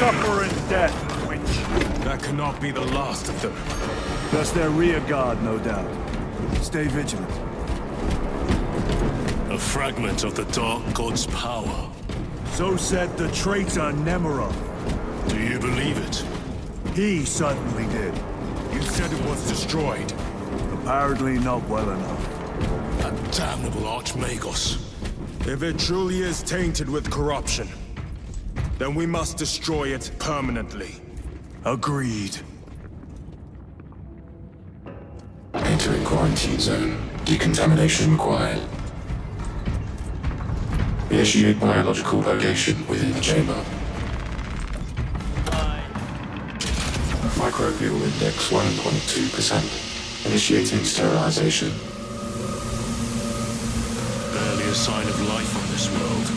Suffer in death, witch. That cannot be the last of them. That's their rear guard, no doubt. Stay vigilant. A fragment of the Dark God's power. So said the traitor Nemerov. Do you believe it? He certainly did. You said it was destroyed. Apparently not well enough. That damnable Archmagos. If it truly is tainted with corruption, then we must destroy it permanently. Agreed. Entering quarantine zone. Decontamination required. Initiate biological purgation within the chamber. Microbial index 1.2%. Initiating sterilization. Barely a sign of life on this world.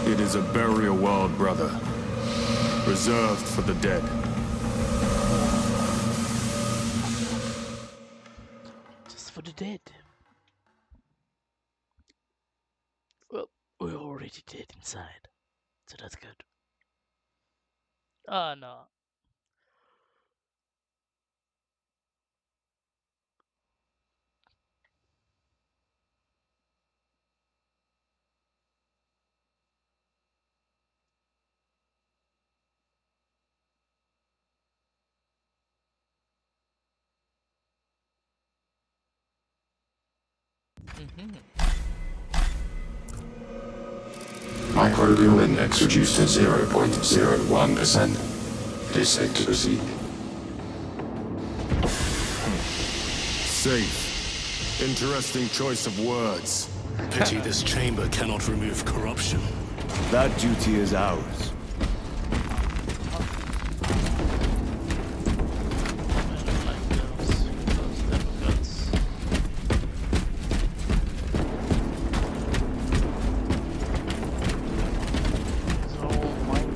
It is a burial world, brother. Reserved for the dead. Just for the dead. Well, we're already dead inside, so that's good. Oh no. Microbial index reduced to 0.01%. It is safe to proceed. Safe. Interesting choice of words. Pity this chamber cannot remove corruption. That duty is ours.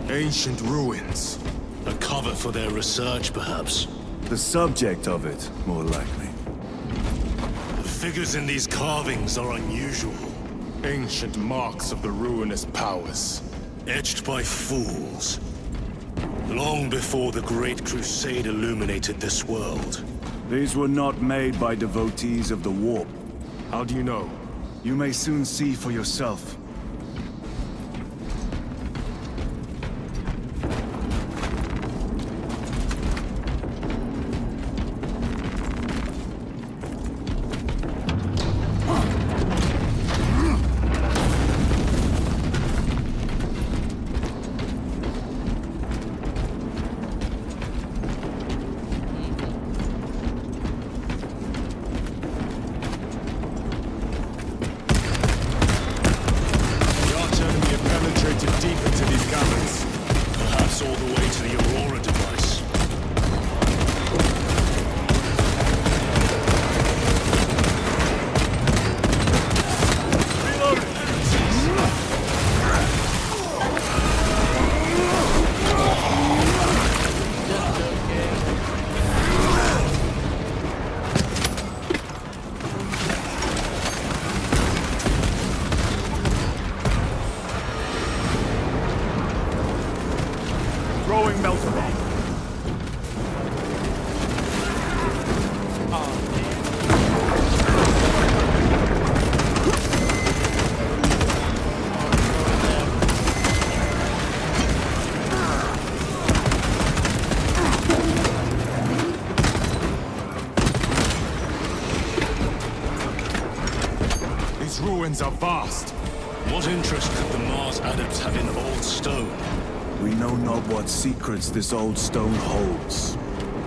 Ancient ruins. A cover for their research, perhaps. The subject of it, more likely. The figures in these carvings are unusual. Ancient marks of the ruinous powers. Etched by fools. Long before the Great Crusade illuminated this world. These were not made by devotees of the warp. How do you know? You may soon see for yourself. Deep into these caverns. Perhaps all the way to the Aurora device. Throwing melter bomb. These ruins are vast. What interest could the Mars adepts have in old stone? We know not what secrets this old stone holds.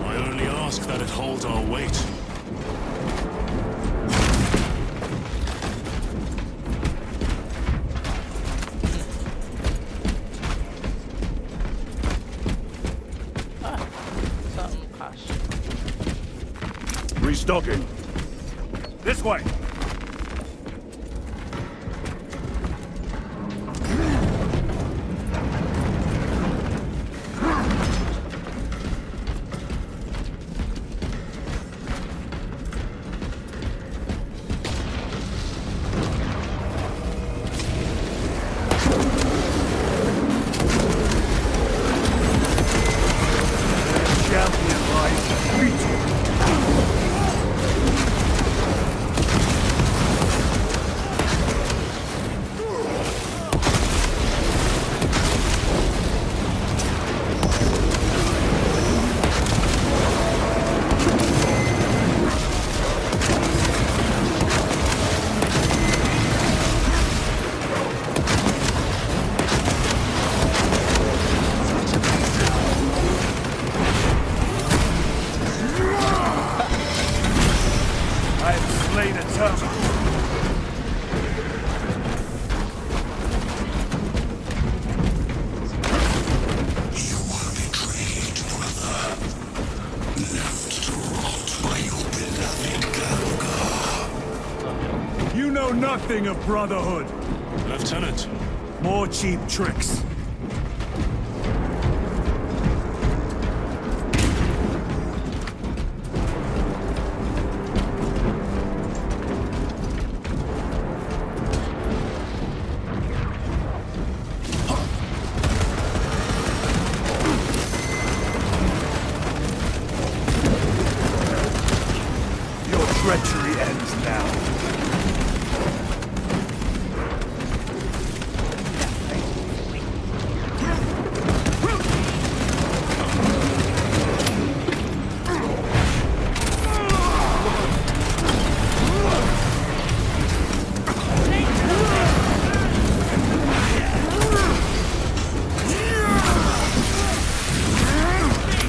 I only ask that it hold our weight. Restocking. This way. nothing of brotherhood. Lieutenant. More cheap tricks. Your treachery ends now.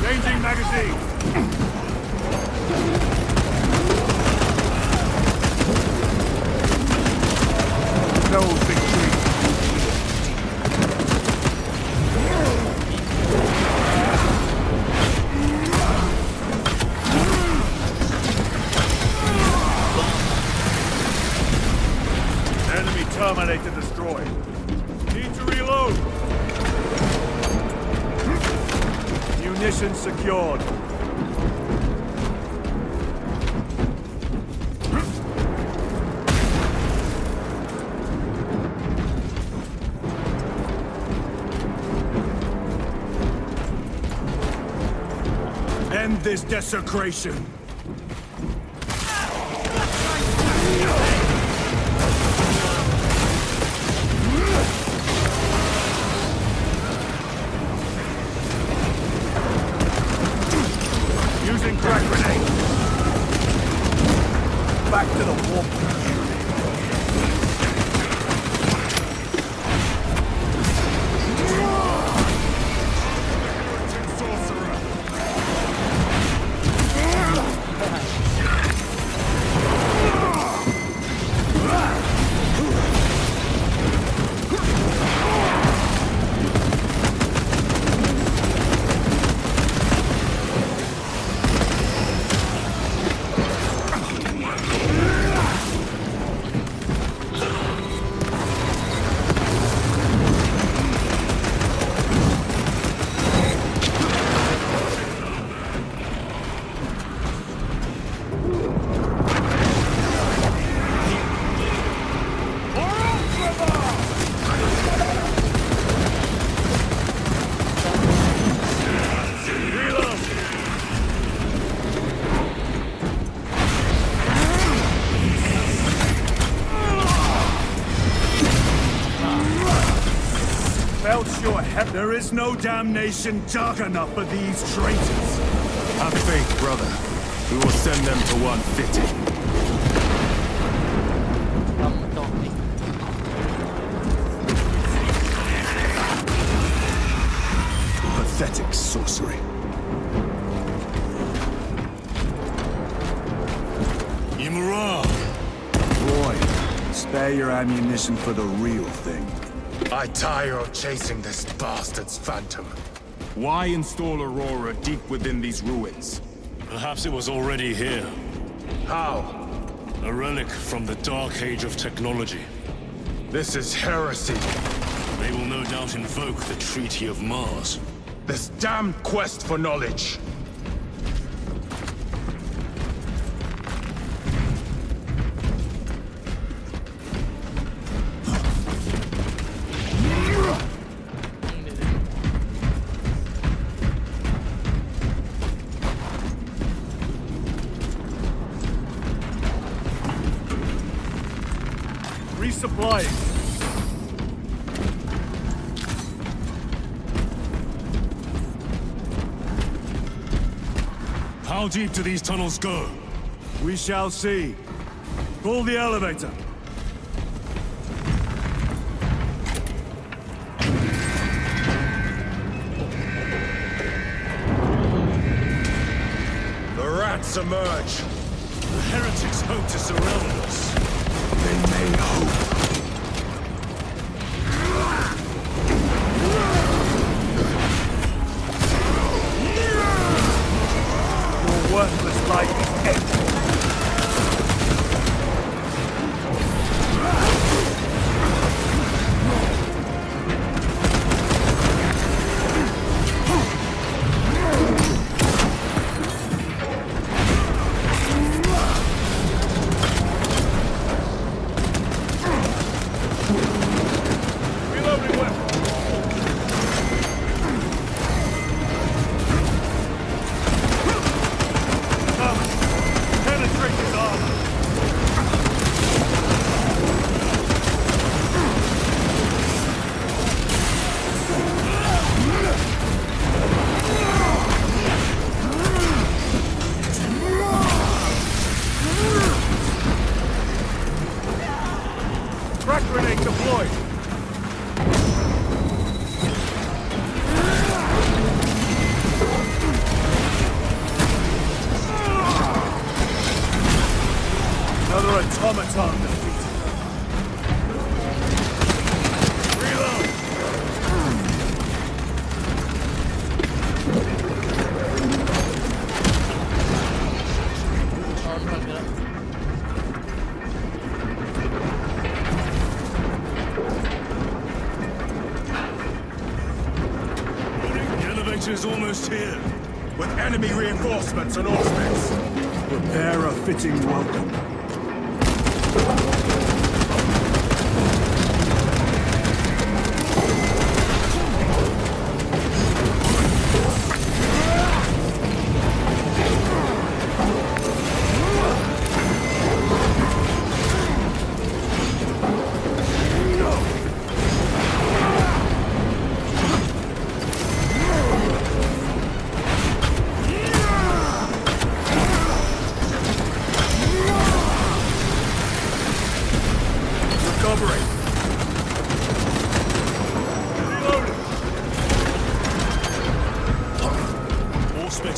Changing magazine. No victory. Enemy Terminator destroyed. Need to reload. Munitions secured. End this desecration. Using crack grenade. Back to the warp. Belch your head. There is no damnation dark enough for these traitors. Have faith, brother. We will send them to one fitting. Pathetic sorcery. Aurora! Roy, spare your ammunition for the real thing. I tire of chasing this bastard's phantom. Why install Aurora deep within these ruins? Perhaps it was already here. How? A relic from the Dark Age of technology. This is heresy. They will no doubt invoke the Treaty of Mars. This damned quest for knowledge. Resupplying. How deep do these tunnels go? We shall see. Pull the elevator. The rats emerge. The heretics hope to surround us. They may hope. Your worthless life is empty. Hostile defeated. Reload! The elevator is almost here. With enemy reinforcements on all specs. Prepare a fitting welcome.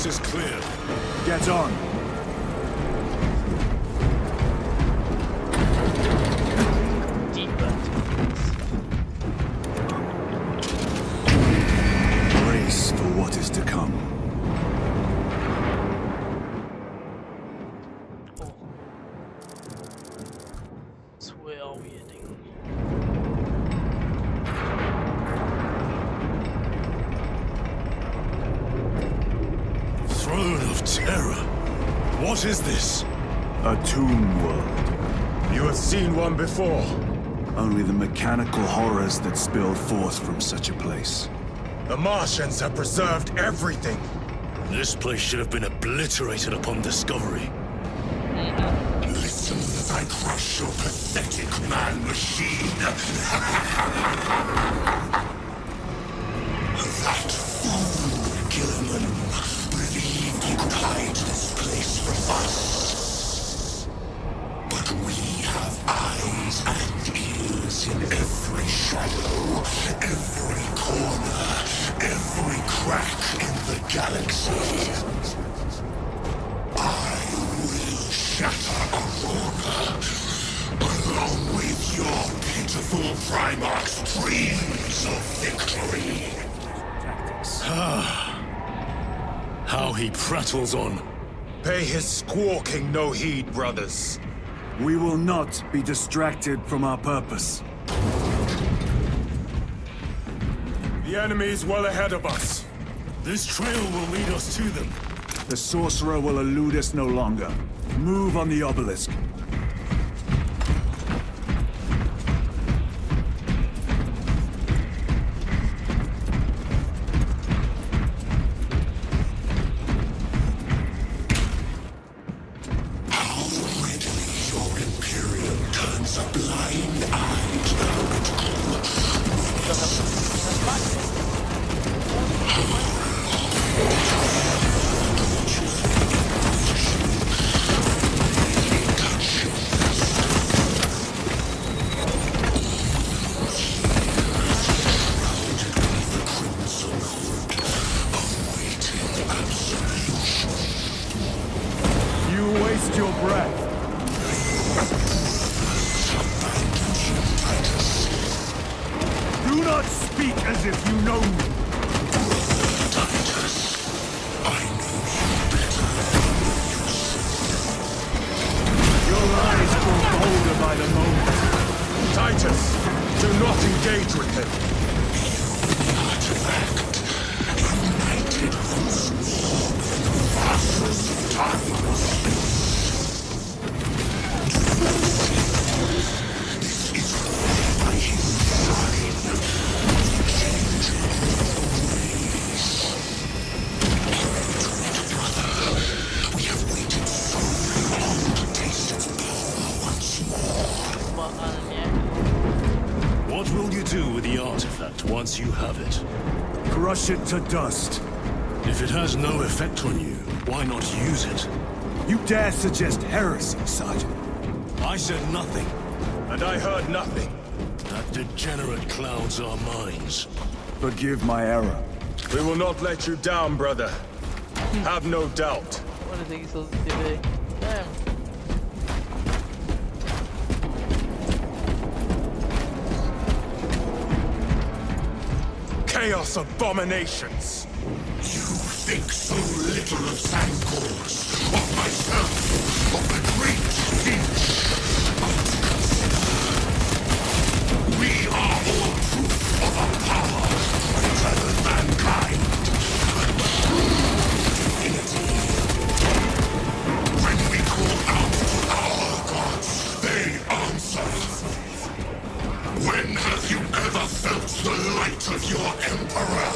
Is clear. Get on. Brace for what is to come. Throne of Terror. What is this? A tomb world. You have seen one before. Only the mechanical horrors that spill forth from such a place. The Martians have preserved everything. This place should have been obliterated upon discovery. Listen as I crush your pathetic man-machine. That fool, Gilman, believed he could hide this place from us. But we have eyes and ears in every shadow, every corner, every crack in the galaxy. I will shatter Aurora, along with your pitiful Primarch's dreams of victory. How he prattles on. Pay his squawking no heed, brothers. We will not be distracted from our purpose. The enemy is well ahead of us. This trail will lead us to them. The sorcerer will elude us no longer. Move on the obelisk. Titus, do not engage with him. United once more in the fastest times. This is by his sign, the changing of the ways. Brother, we have waited so long to taste its power once more. What will you do with the artifact once you have it? Crush it to dust. If it has no effect on you, why not use it? You dare suggest heresy, Sergeant? I said nothing. And I heard nothing. That degenerate clouds our minds. Forgive my error. We will not let you down, brother. Have no doubt. What do you think he's supposed to do? Damn. Chaos abominations! You think so little of Sangors, of myself, of the great siege. We are all proof of a power greater than mankind. A true divinity. When we call out to our gods, they answer. When have you ever felt the light of your Emperor?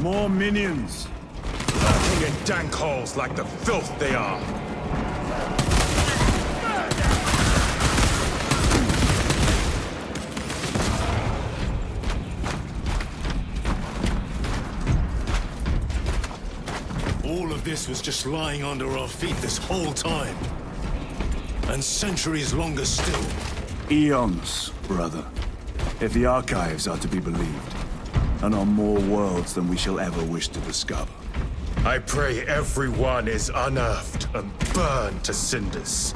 More minions. Lurking in dank holes like the filth they are. All of this was just lying under our feet this whole time. And centuries longer still. Eons, brother. If the archives are to be believed. And on more worlds than we shall ever wish to discover. I pray everyone is unearthed and burned to cinders.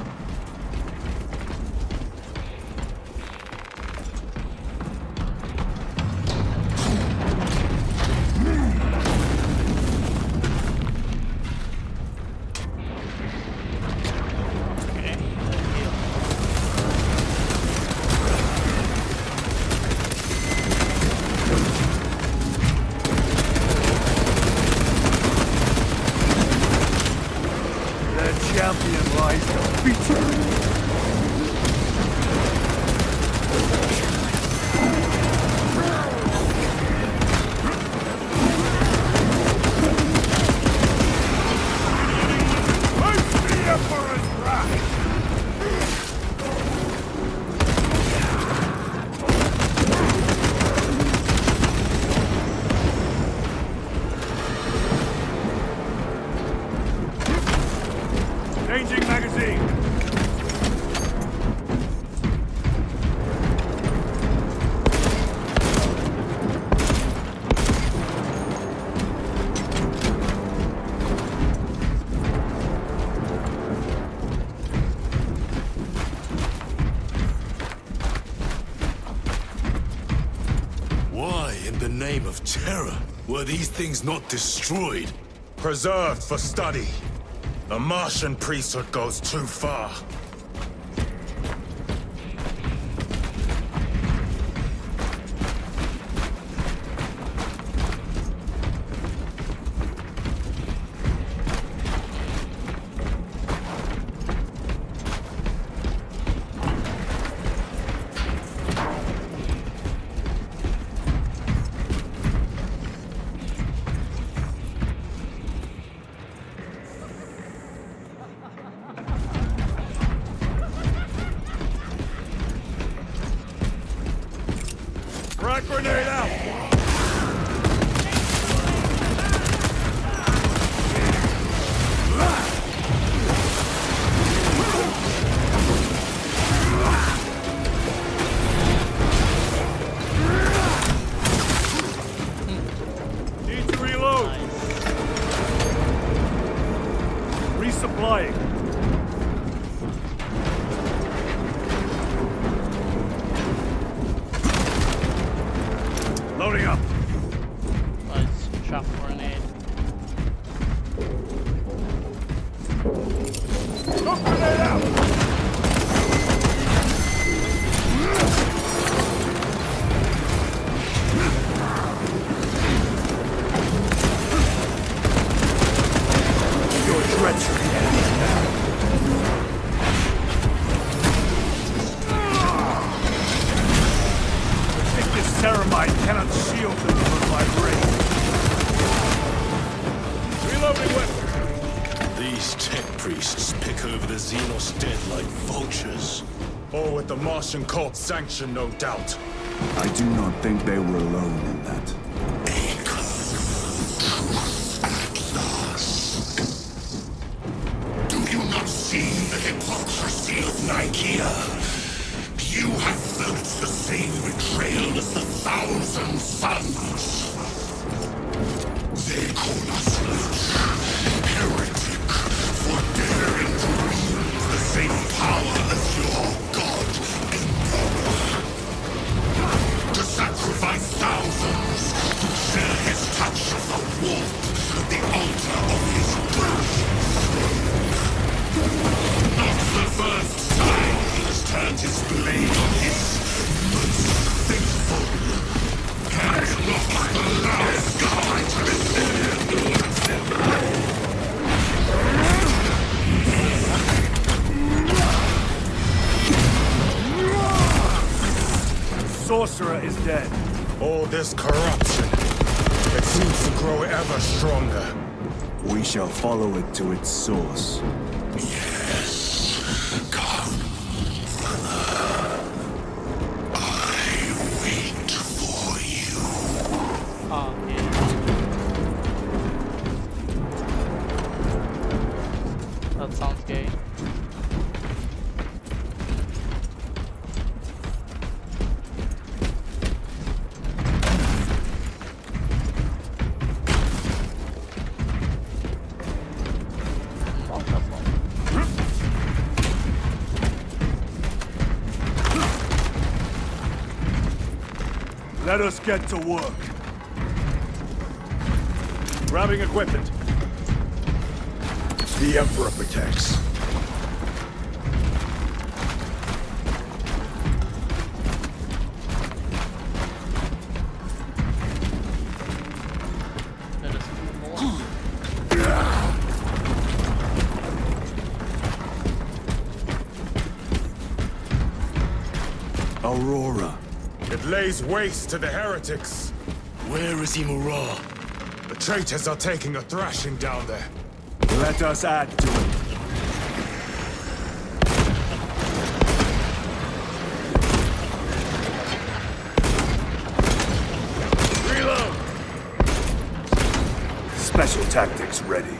Champion lies defeated. Changing magazine. Why, in the name of terror, were these things not destroyed? Preserved for study. The Martian priesthood goes too far. Frag grenade out! Need to reload. Resupplying. Loading up. Nice. Shot grenade. Smoke grenade out! Your treachery ends now. If this ceramide cannot shield them from my rays. Reloading weapon. These tech priests pick over the Xenos dead like vultures. Or with the Martian cult's sanction, no doubt. I do not think they were alone in that. Do you not see the hypocrisy of Nicaea? You have felt the same betrayal as the Thousand Suns. They call us rich, sorcerer is dead. All this corruption, it seems to grow ever stronger. We shall follow it to its source. Yes, come. I wait for you. Oh, yeah. That sounds gay. Let us get to work. Grabbing equipment. The Emperor protects. Aurora. It lays waste to the heretics. Where is Aurora? The traitors are taking a thrashing down there. Let us add to it. Reload! Special tactics ready.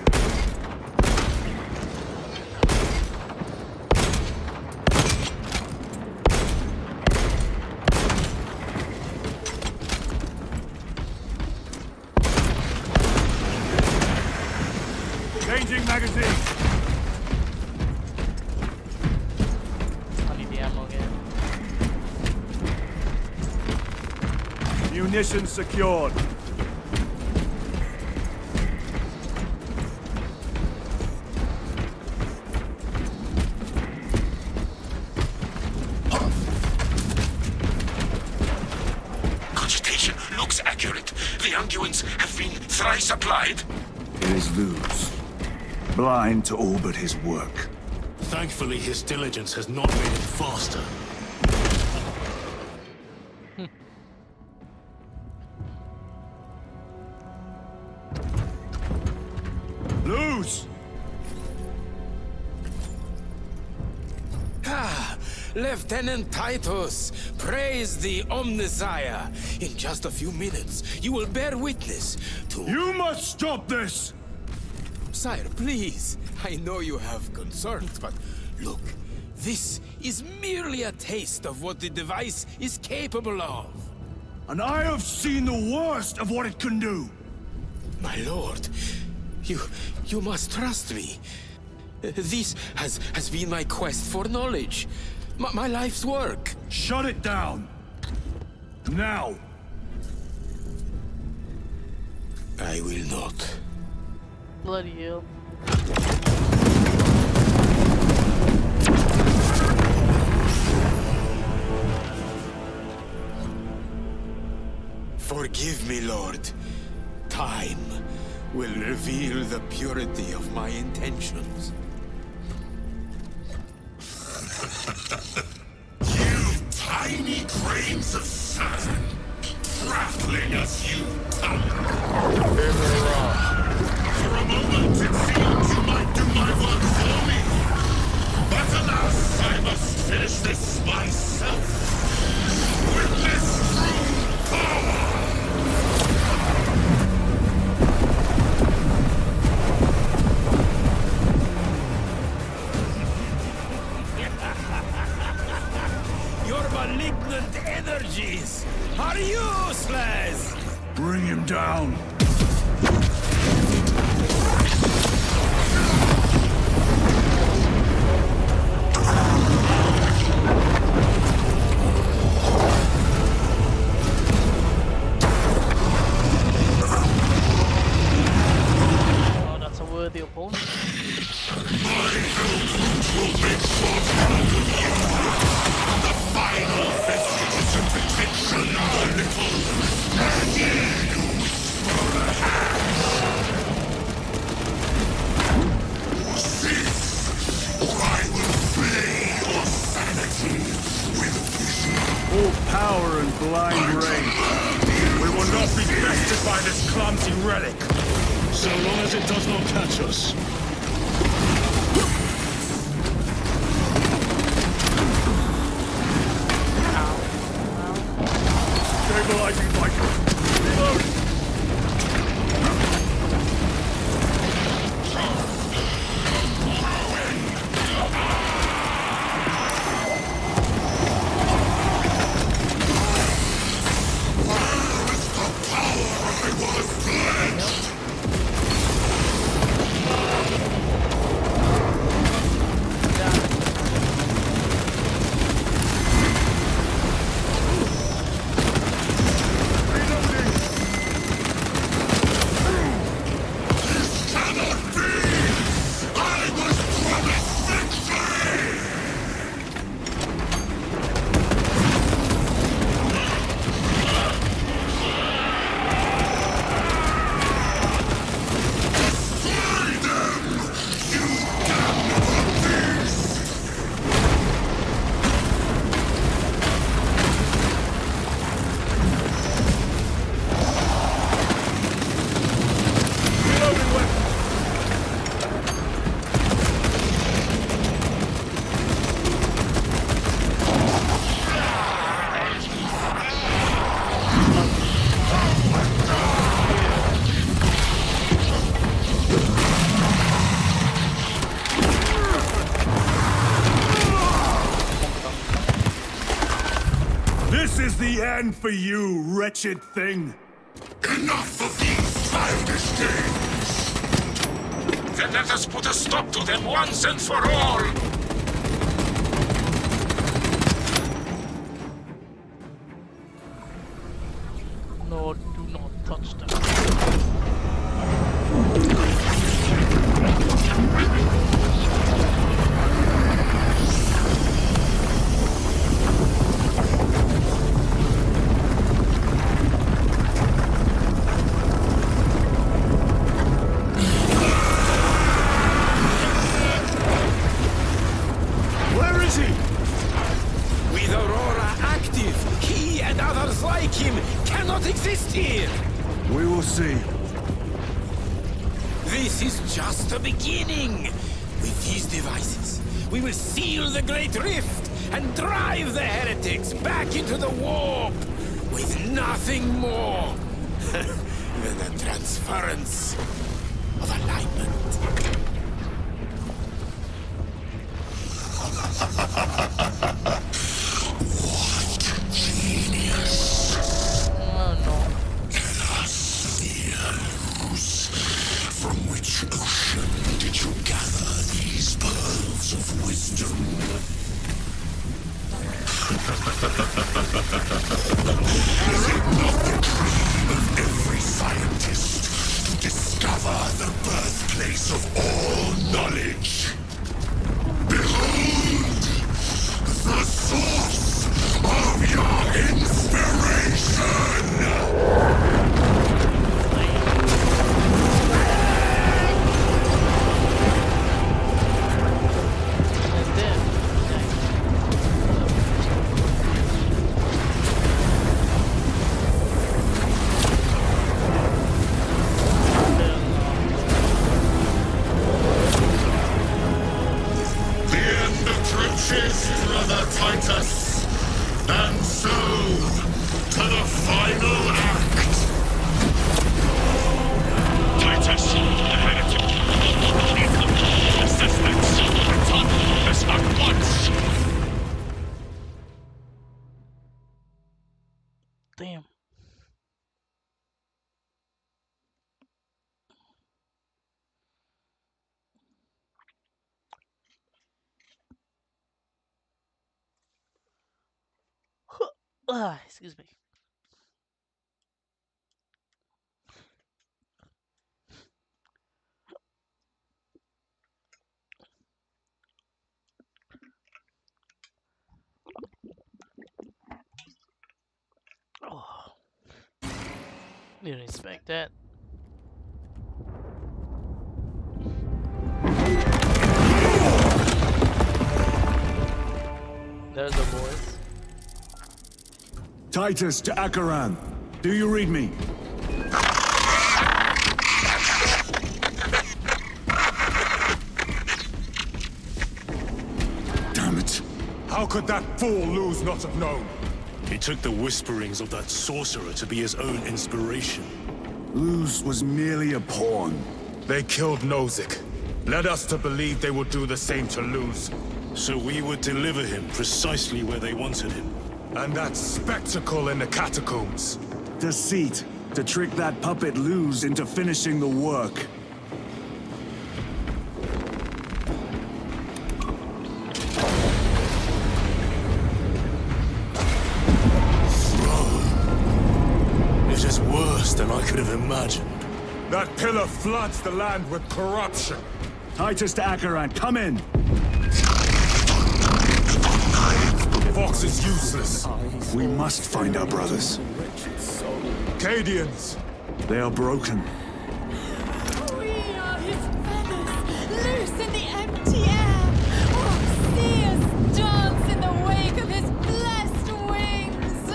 Changing magazine. I need the ammo again. Munitions secured. Cogitation looks accurate. The unguents have been thrice applied. It is Luz. Blind to all but his work. Thankfully, his diligence has not made it faster. Luz! Lieutenant Titus, praise the Omnisire. In just a few minutes, you will bear witness to... You must stop this! Sire, please. I know you have concerns, but look, this is merely a taste of what the device is capable of. And I have seen the worst of what it can do. My lord, you must trust me. This has been my quest for knowledge. My life's work. Shut it down. Now. I will not. Bloody hell. Forgive me, Lord. Time will reveal the purity of my intentions. You tiny grains of sand, prattling as you come. For a moment, it seemed you might do my work for me. But alas, I must finish this myself. With this true power! Your malignant energies are useless! Bring him down. Oh, that's a worthy opponent. My Hellbrute will make short work of you. The final vestige of protection of the little. And you whisper a Cease, or I will flay your sanity with vision. All power and blind the end for you, wretched thing. Enough of these childish games! Then let us put a stop to them once and for all! No, do not touch them. Where is he? With Aurora active, he and others like him cannot exist here! We will see. This is just the beginning! With these devices, we will seal the Great Rift and drive the heretics back into the warp with nothing more than a transference of alignment. What genius! Oh no. Let us hear loose. From which ocean did you gather these pearls of wisdom? Is it not the dream of every scientist to discover the birthplace of all knowledge? Behold! The source of your inspiration! Brother Titus, and so to the final act. Titus, the heretic. Assessments. Return this at once. Damn. Excuse me. Oh. Didn't expect that. There's the voice. Titus to Acheran. Do you read me? Damn it! How could that fool Luz not have known? He took the whisperings of that sorcerer to be his own inspiration. Luz was merely a pawn. They killed Nozick. Led us to believe they would do the same to Luz. So we would deliver him precisely where they wanted him. And that spectacle in the catacombs. Deceit. To trick that puppet Luz into finishing the work. It is worse than I could have imagined. That pillar floods the land with corruption. Titus to Acheran, come in! Vox is useless. We must find our brothers. Cadians! They are broken. We are his feathers, loose in the empty air. Oh, see us dance in the wake of his blessed wings.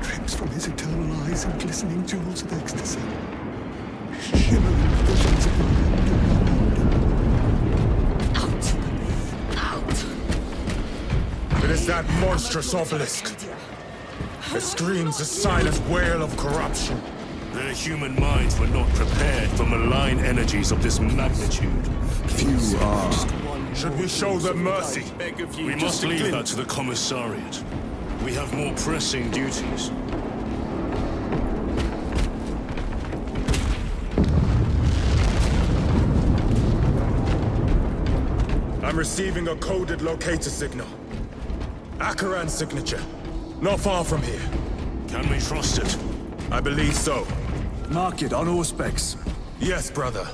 Drips from his eternal eyes and glistening jewels of ecstasy. Shimmering visions of the It is that monstrous obelisk. It screams a silent wail of corruption. Their human minds were not prepared for malign energies of this magnitude. Few are. Should we show them mercy? We must leave that to the commissariat. We have more pressing duties. I'm receiving a coded locator signal. Akaran's signature. Not far from here. Can we trust it? I believe so. Mark it on all specs. Yes, brother.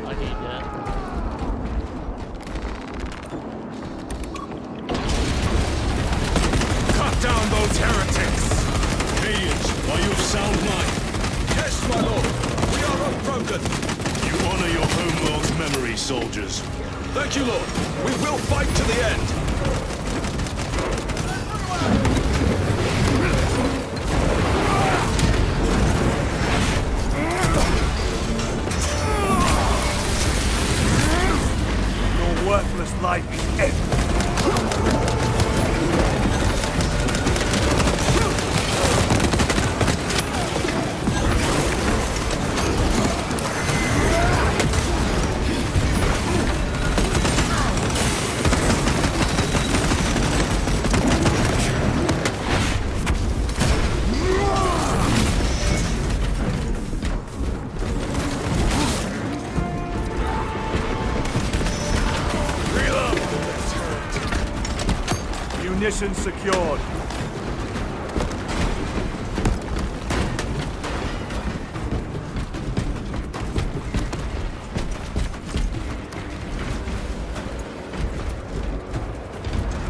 I need that. Cut down those heretics! Radiant, are you of sound mind? Yes, my lord. We are unbroken. You honor your homeworld's memory, soldiers. Thank you, lord. We will fight to the end. Your worthless life is ended. Munitions secured.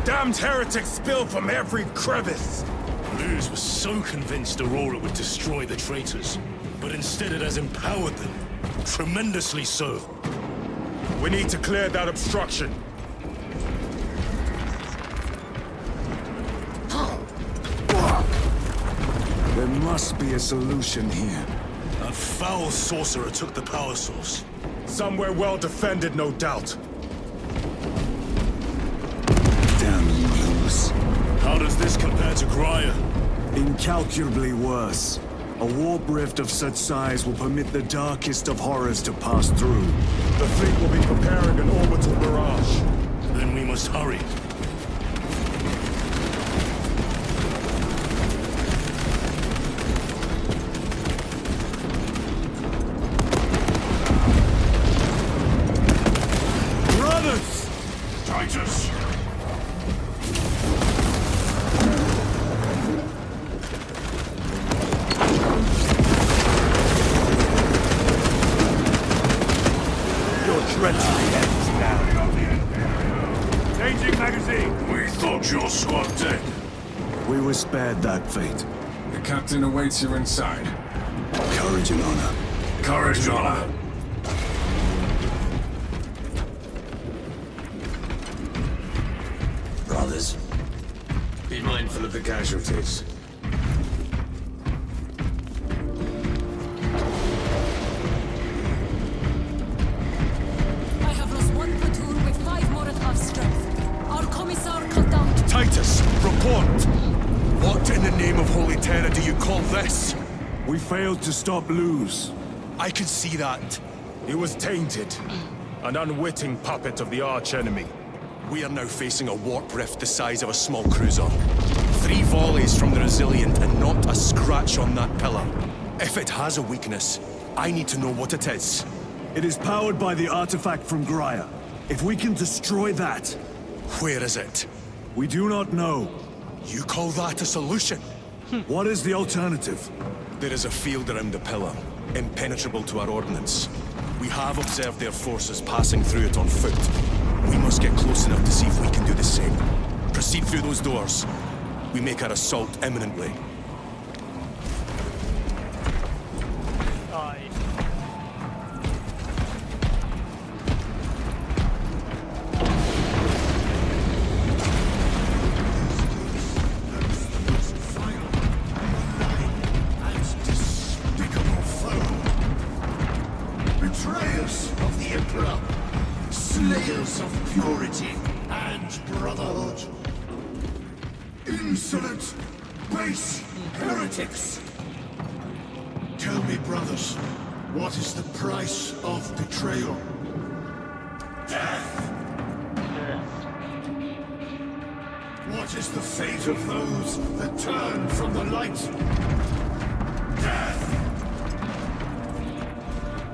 Damned heretics spill from every crevice! Luz was so convinced Aurora would destroy the traitors, but instead it has empowered them. Tremendously so. We need to clear that obstruction. There must be a solution here. That foul sorcerer took the power source. Somewhere well defended, no doubt. Damn you, Luz. How does this compare to Graia? Incalculably worse. A warp rift of such size will permit the darkest of horrors to pass through. The fleet will be preparing an orbital barrage. Then we must hurry. Brothers! Titus! Treachery ends now. Changing magazine. We thought your squad dead. We were spared that fate. The captain awaits you inside. Courage and honor. Courage and honor. Brothers, be mindful of the casualties. I have lost one platoon with 5 more at half strength. Our commissar cut down to... Titus, report! What in the name of Holy Terror do you call this? We failed to stop Luz. I could see that. He was tainted. An unwitting puppet of the arch-enemy. We are now facing a warp rift the size of a small cruiser. 3 volleys from the Resilient and not a scratch on that pillar. If it has a weakness, I need to know what it is. It is powered by the artifact from Graia. If we can destroy that... Where is it? We do not know. You call that a solution? What is the alternative? There is a field around the pillar, impenetrable to our ordnance. We have observed their forces passing through it on foot. We must get close enough to see if we can do the same. Proceed through those doors. We make our assault imminently. Betrayers of the Emperor, slayers of purity and brotherhood. Insolent, base heretics! Tell me, brothers, what is the price of betrayal? Death! What is the fate of those that turn from the light? Death!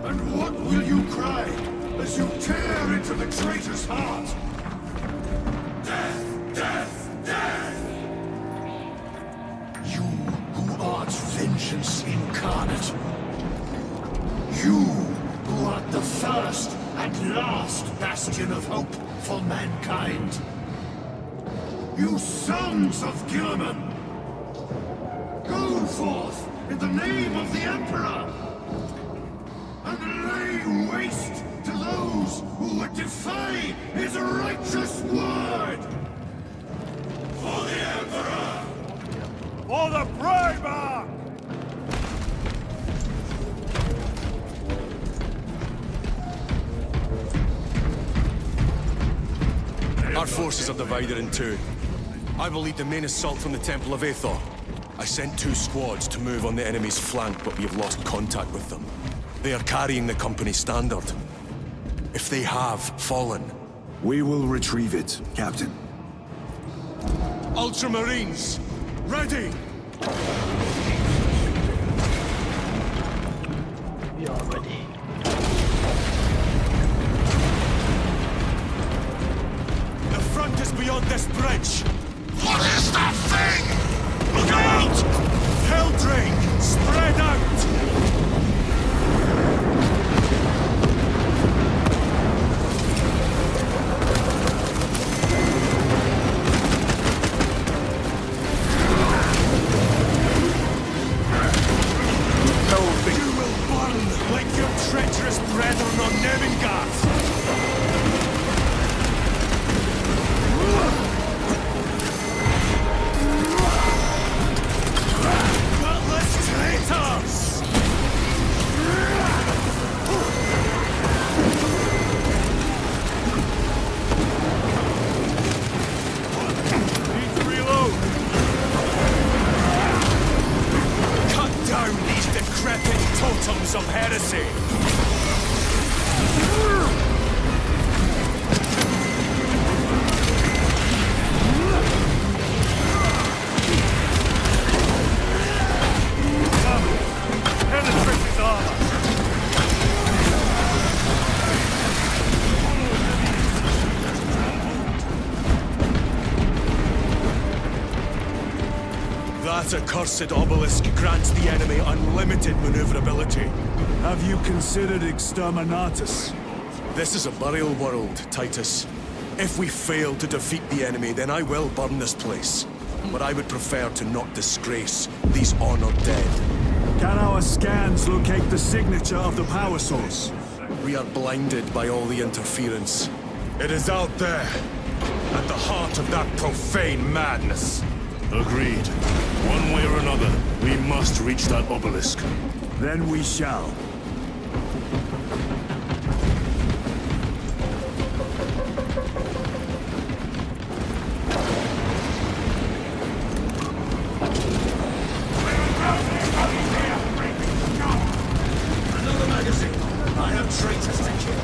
And what will you cry as you tear into the traitor's heart? Death! Death! Death! You who art vengeance incarnate. You who art the first and last bastion of hope for mankind. You sons of Gilliman! Go forth in the name of the Emperor! And lay waste to those who would defy his righteous word! For the Emperor! For the Primarch! Our forces are divided in two. I will lead the main assault from the Temple of Aethor. I sent 2 squads to move on the enemy's flank, but we have lost contact with them. They are carrying the company standard. If they have fallen... We will retrieve it, Captain. Ultramarines! Ready! We are ready. The front is beyond this bridge! What is that thing? Look out! Helldrake! Spread out! You will burn like your treacherous brethren on Nevingarth! Gutless traitors! Need to reload! Cut down these decrepit totems of heresy! Penetrate his armor! That accursed obelisk grants the enemy unlimited maneuverability. Have you considered Exterminatus? This is a burial world, Titus. If we fail to defeat the enemy, then I will burn this place. But I would prefer to not disgrace these honored dead. Can our scans locate the signature of the power source? We are blinded by all the interference. It is out there, at the heart of that profane madness. Agreed. One way or another, we must reach that obelisk. Then we shall. Another magazine! I have traitors to kill!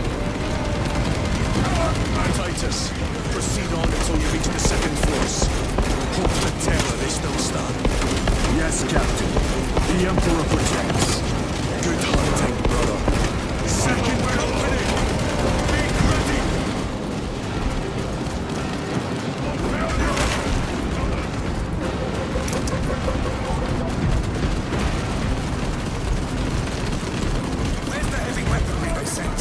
Titus, proceed on until you reach the second floors. Hope the terror they still stand. Yes, Captain. The Emperor protects. Good hunting, brother. Second company! Be ready! Where's the heavy weaponry they sent?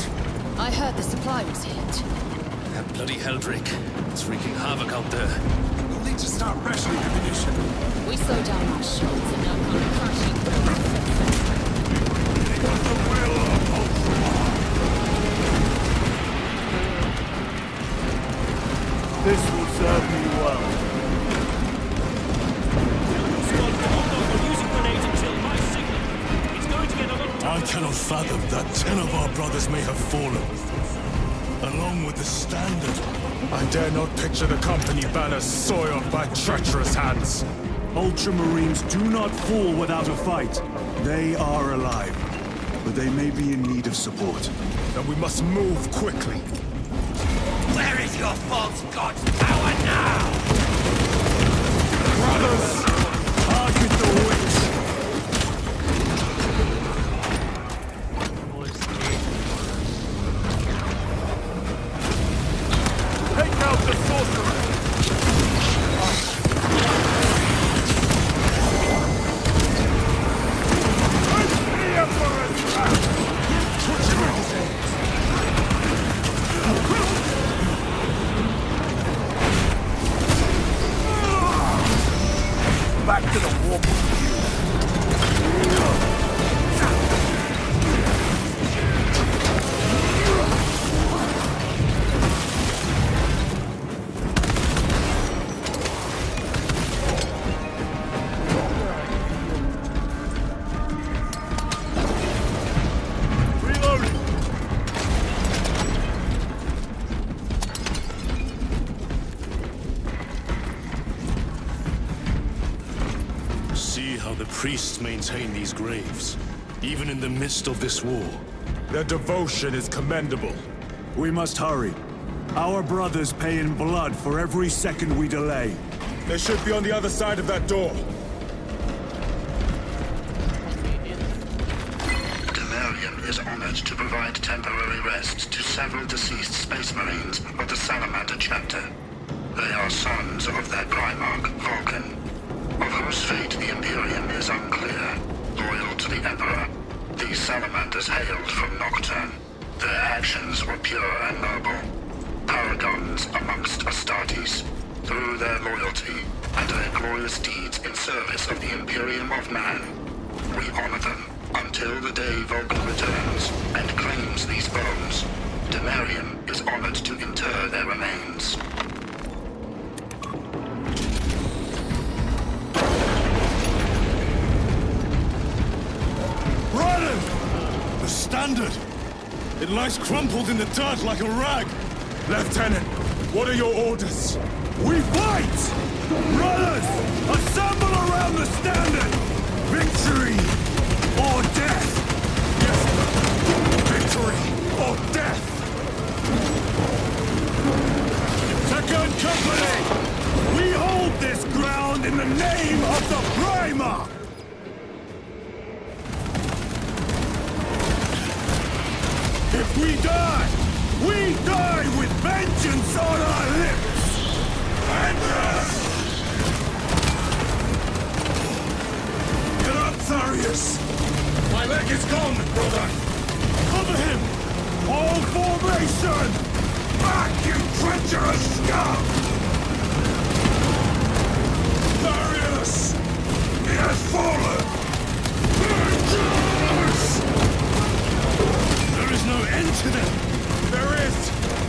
I heard the supply was hit. That bloody Helldrake. It's wreaking havoc out there. We'll need to start rationing ammunition. We slowed down our shots and now come crashing through. This will serve me well. I cannot fathom that 10 of our brothers may have fallen. along with the standard. I dare not picture the company banners soiled by treacherous hands. Ultramarines do not fall without a fight. They are alive, but they may be in need of support. Then we must move quickly. Where is your false god's power now? Brothers! Target the witch! Take out the sorcerer! The Emperor's wrath! Back to the warp. See how the priests maintain these graves, even in the midst of this war. Their devotion is commendable. We must hurry. Our brothers pay in blood for every second we delay. They should be on the other side of that door. Demarian is honored to provide temporary rest to several deceased Space Marines of the Salamander Chapter. They are sons of their Primarch, Vulcan, of whose fate the Imperium is unclear. Loyal to the Emperor, these Salamanders hailed from Nocturne. Their actions were pure and noble. Paragons amongst Astartes, through their loyalty and their glorious deeds in service of the Imperium of Man. We honor them until the day Vulcan returns and claims these bones. Demarian is honored to inter their remains. The standard! It lies crumpled in the dirt like a rag! Lieutenant, what are your orders? We fight! Brothers, assemble around the standard! Victory or death! Yes, victory or death! Second Company! We hold this ground in the name of the Primarch! If we die with vengeance on our lips! Vengeance! Get up, Tharius! My leg is gone, brother! Cover him! All formation! Back, you treacherous scum! Tharius! He has fallen! Vengeance! There is no end to them! There is,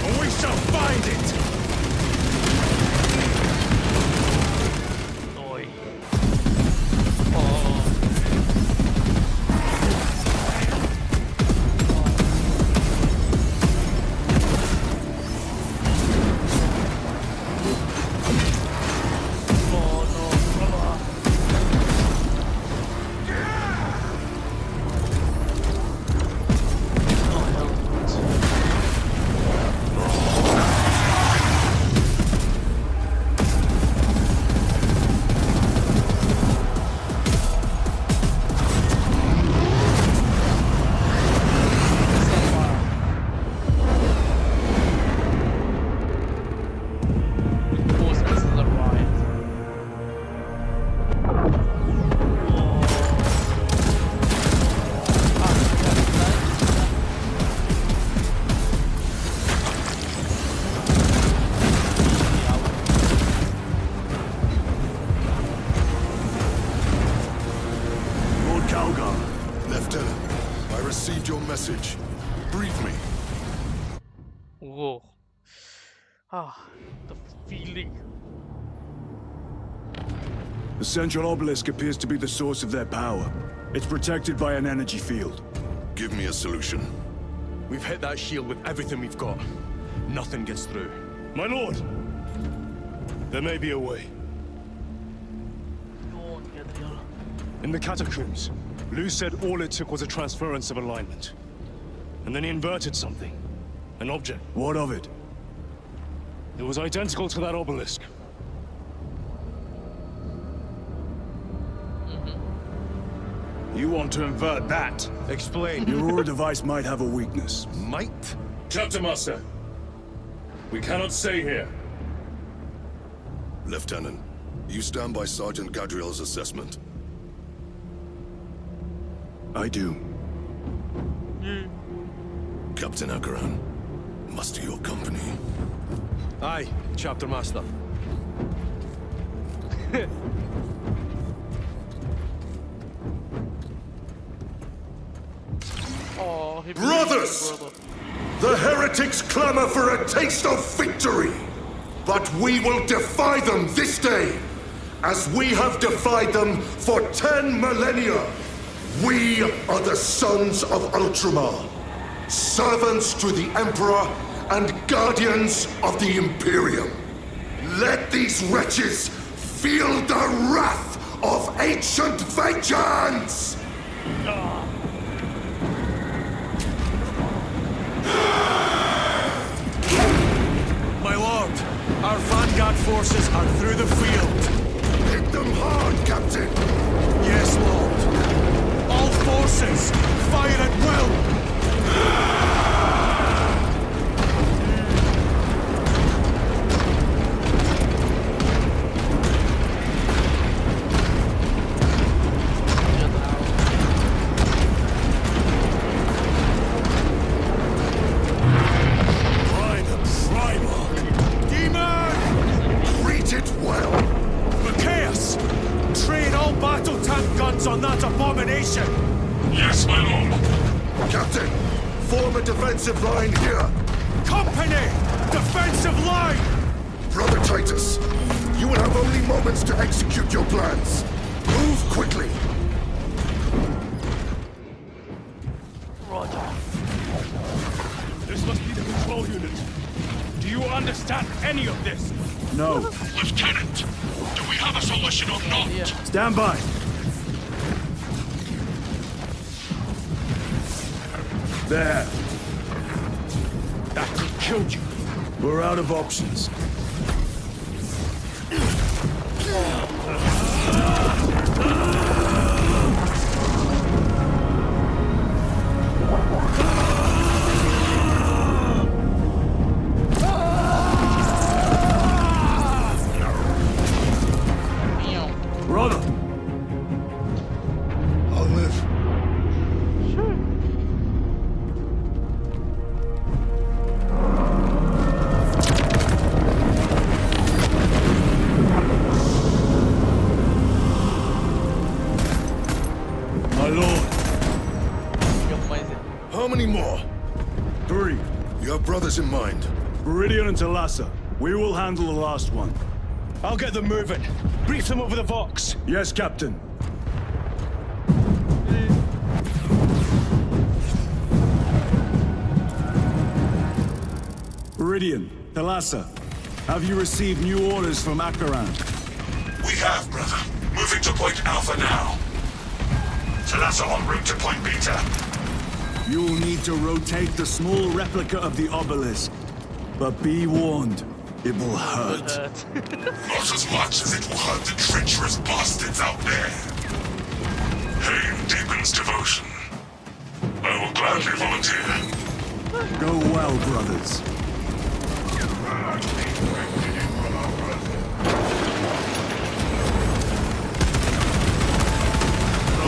and we shall find it! Oi. Oh. received your message. Brief me. Whoa. Ah, the feeling. The central obelisk appears to be the source of their power. It's protected by an energy field. Give me a solution. We've hit that shield with everything we've got. nothing gets through. My lord! There may be a way. In the catacombs, Lu said all it took was a transference of alignment. And then he inverted something. An object. What of it? It was identical to that obelisk. You want to invert that? Explain. The Aurora device might have a weakness. Might? Chapter Master, we cannot stay here. Lieutenant, you stand by Sergeant Gadriel's assessment. I do. Captain Akaran, muster your company. Aye, Chapter Master. Oh, Brothers! The heretics clamor for a taste of victory! But we will defy them this day, as we have defied them for 10 millennia. We are the sons of Ultramar, servants to the Emperor and guardians of the Imperium. Let these wretches feel the wrath of ancient vengeance! My lord, our vanguard forces are through the field. Hit them hard, Captain! Yes, lord. All forces, fire at will! On that abomination! Yes, my lord. Captain, form a defensive line here. Company! Defensive line! Brother Titus, you will have only moments to execute your plans. Move quickly. Roger. This must be the control unit. Do you understand any of this? No. Lieutenant, do we have a solution or not? Yeah. Stand by. There. That could kill you. We're out of options. Brother! I'll live. My lord. How many more? 3. You have brothers in mind. Viridian and Talassa. We will handle the last one. I'll get them moving. Brief them over the Vox. Yes, Captain. Viridian, Talassa, have you received new orders from Akaran? We have, brother. Moving to Point Alpha now. Talassa en route to Point Beta. You'll need to rotate the small replica of the obelisk. But be warned, it will hurt. Not as much as it will hurt the treacherous bastards out there. Pain deepens devotion. I will gladly volunteer. Go well, brothers.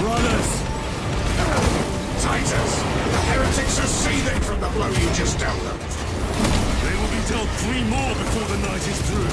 Brothers! Titus, The heretics are seething from the blow you just dealt them. They will be dealt 3 more before the night is through.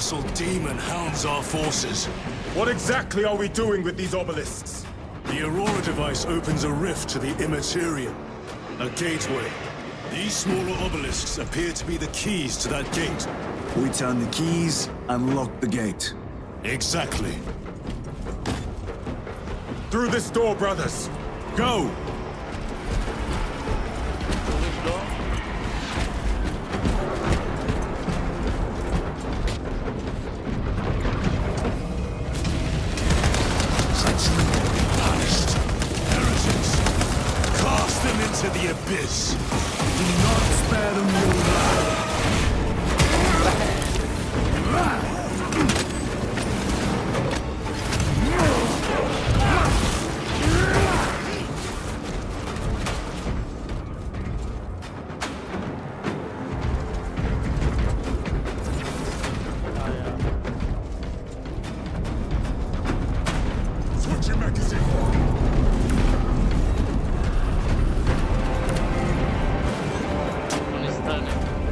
colossal demon hounds our forces. What exactly are we doing with these obelisks? The Aurora device opens a rift to the Immaterium, a gateway. These smaller obelisks appear to be the keys to that gate. We turn the keys and lock the gate. Exactly. Through this door, brothers. Go! Punished heretics. Cast them into the abyss. Do not spare them your wrath. Switch your magazine. One is turning.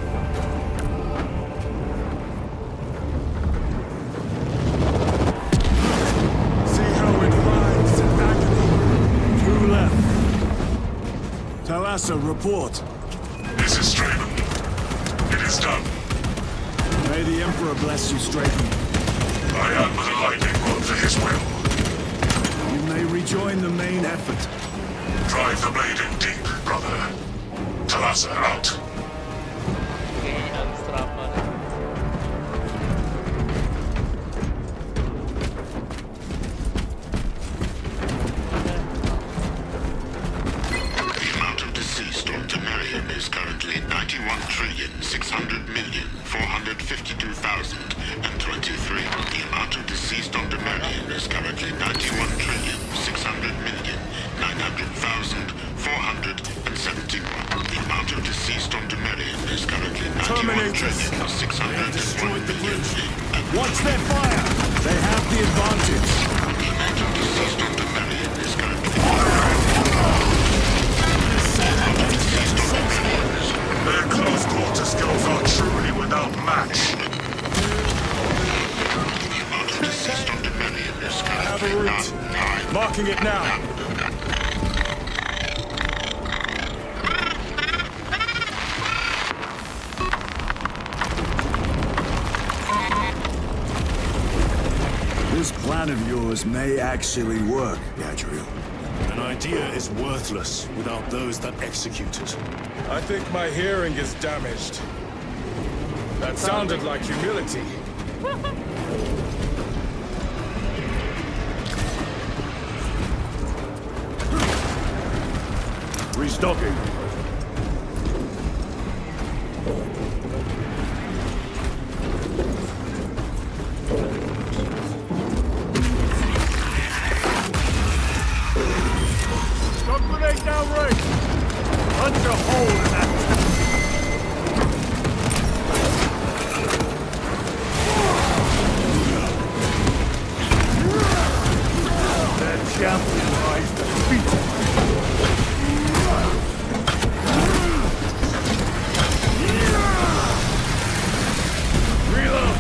See how it writhes in agony. Two left. Talassa, report. This is Straven. It is done. May the Emperor bless you, Straven. I am but a lightning rod for his will. You may rejoin the main effort. Drive the blade in deep, brother. Talassa out. Okay, ang strapa. The amount of deceased on Temerium is currently 91,600,452,023. The amount of deceased on Temerium is currently 91,600,900,471. The amount of deceased on Temerium is currently 91,600,900,471. Watch their fire! They have the advantage. The amount of deceased on Temerium is currently Their close quarter skills are truly without match. the amount of deceased on Temerium is I have a currently route. Marking it now. This plan of yours may actually work, Gadriel. An idea is worthless without those that execute it. I think my hearing is damaged. That sounded like humility. Restocking. Stun grenade downrange! Punch a hole in that. Their champion lies defeated. Reload!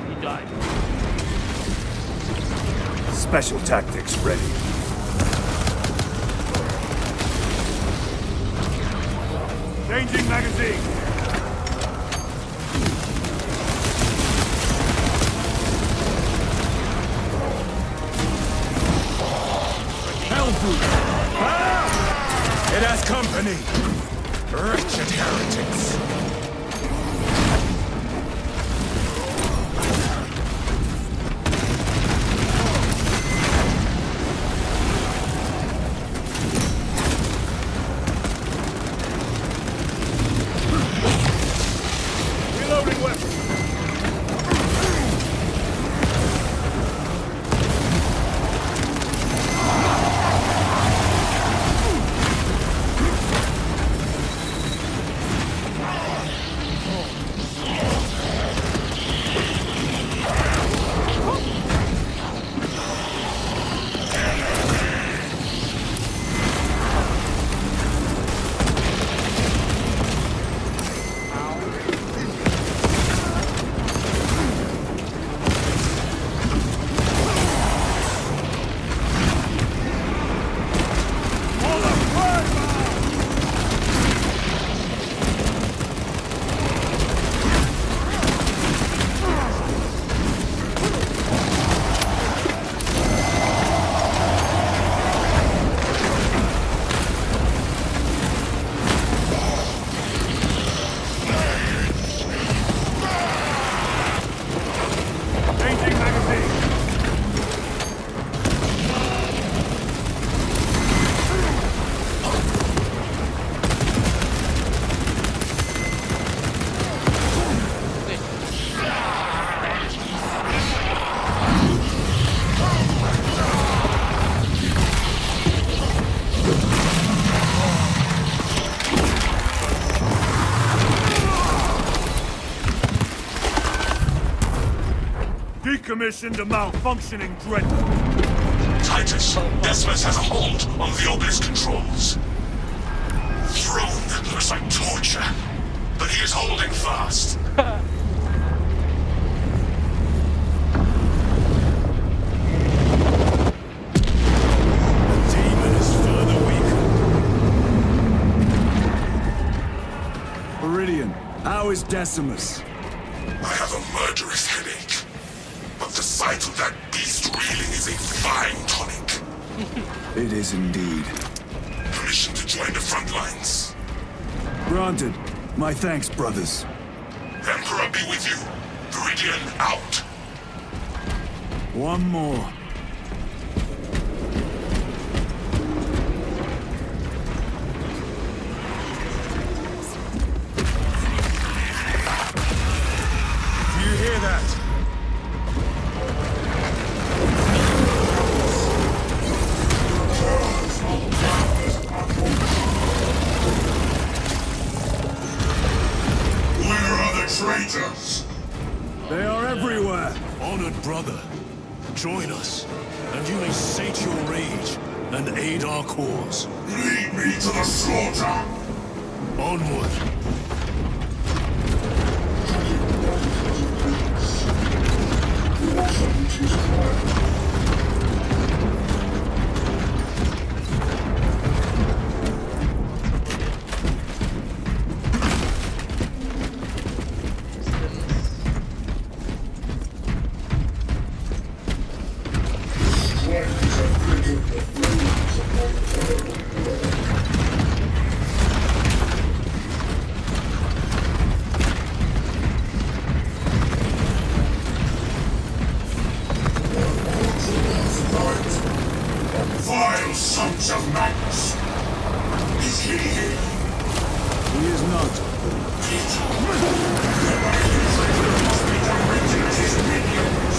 He died. Special tactics ready. Changing magazine. Hellboot. It has company. Wretched heretics. Reloading weapon. permission to malfunctioning dreadnought. Titus, Decimus has a hold on the obelisk controls. Throne looks like torture, but he is holding fast. The demon is further weakened. Viridian, how is Decimus? I have a murderous headache, but the sight of that beast reeling is a fine tonic. It is indeed. Permission to join the front lines. Granted. My thanks, brothers. Emperor be with you. Viridian out. One more. Do you hear that? Traitors! They are everywhere! Honored brother, join us, and you may sate your rage and aid our cause. Lead me to the slaughter! Onward! Vile sons of Magnus! Is he here? He is not. Thereby the traitor must be directed at his minions!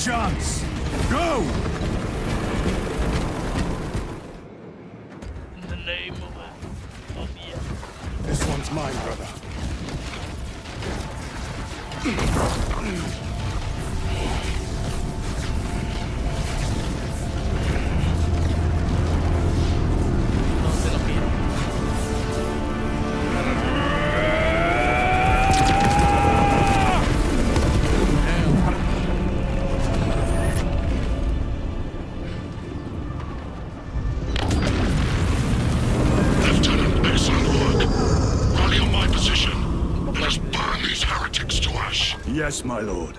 chance! Go! In the name of yeah. This one's mine, brother. Yes, my lord.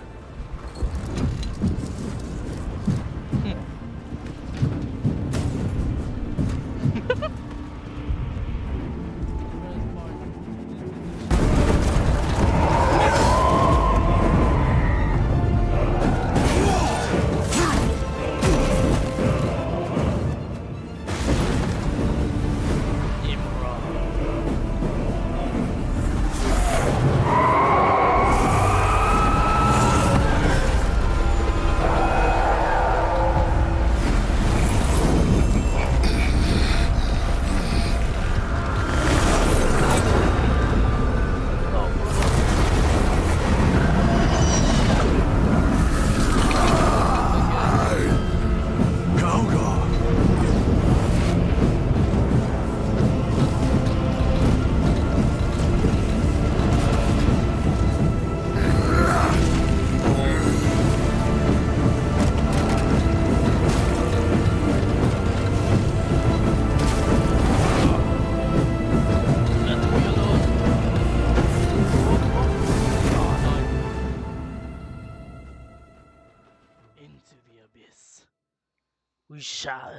We shall.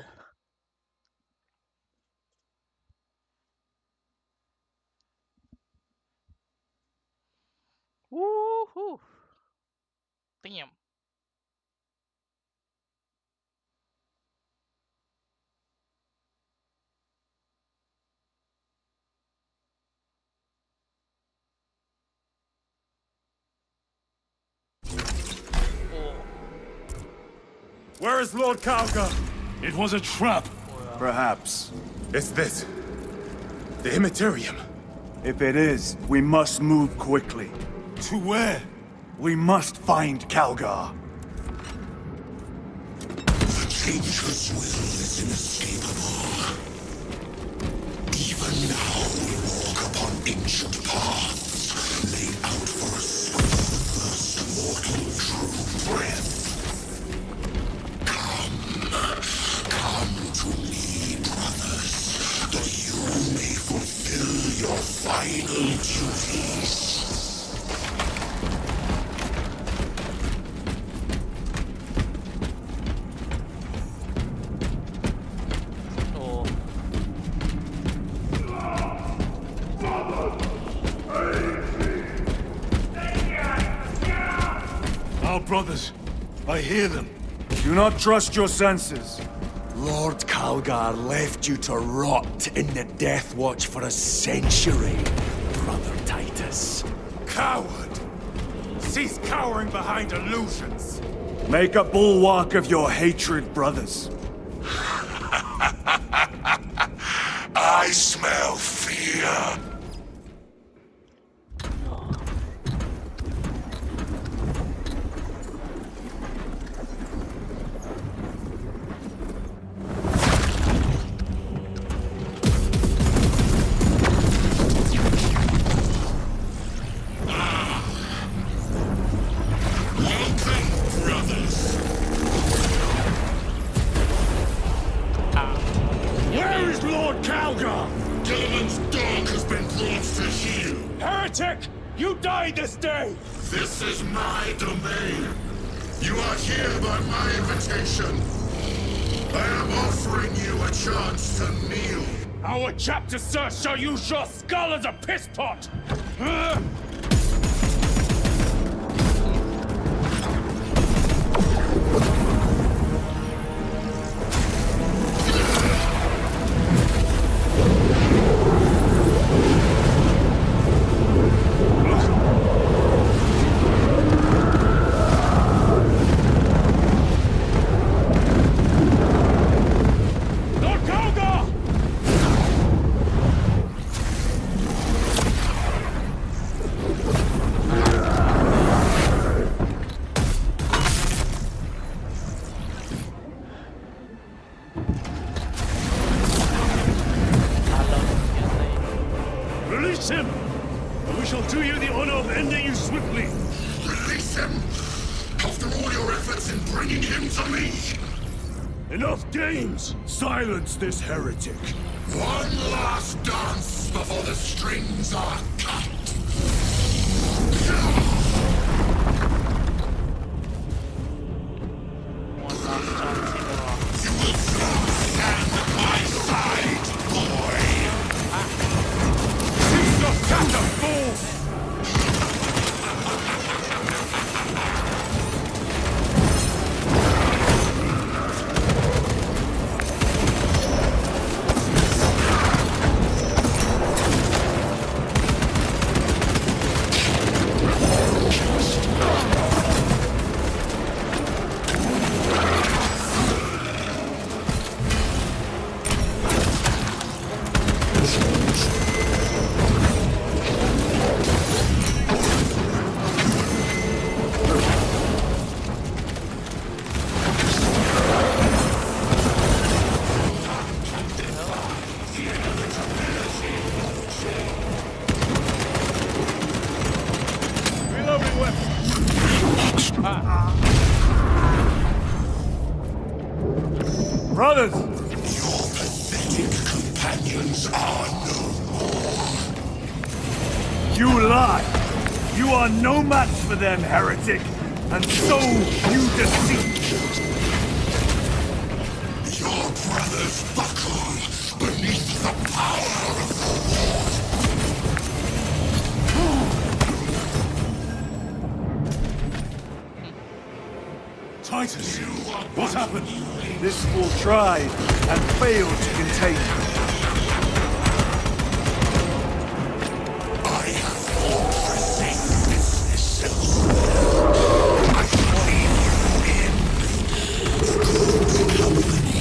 Woohoo! Damn. Where is Lord Calgar? It was a trap. Perhaps. It's this. The Immaterium. If it is, we must move quickly. To where? We must find Calgar. The Changer's will is inescapable. Even now we walk upon ancient paths, laid out for us with the first mortal true breath. Come to me, brothers, that you may fulfill your final duties. Our brothers. I hear them. Do not trust your senses. Lord Calgar left you to rot in the Death Watch for a century, Brother Titus. Coward! Cease cowering behind illusions! Make a bulwark of your hatred, brothers. I smell fear. Where is Lord Calgar? Gilliman's dog has been brought to heel. Heretic! You died this day! This is my domain. You are here by my invitation. I am offering you a chance to kneel. Our chapter, sir, shall use your skull as a piss pot! Lord Calgar! Release him! And we shall do you the honor of ending you swiftly. Release him! After all your efforts in bringing him to me! Enough games! Silence this heretic. One last dance before the strings are cut! You will still stand at my side, boy! Cease your chatter, fool! Reloading weapon! Brothers! Your pathetic companions are no more. You lie! You are no match for them, heretic! And so you deceive! brothers buckle beneath the power of the war. Titus, what happened? This will try and fail to contain you. I have fought for sacredness I shall leave you in good company.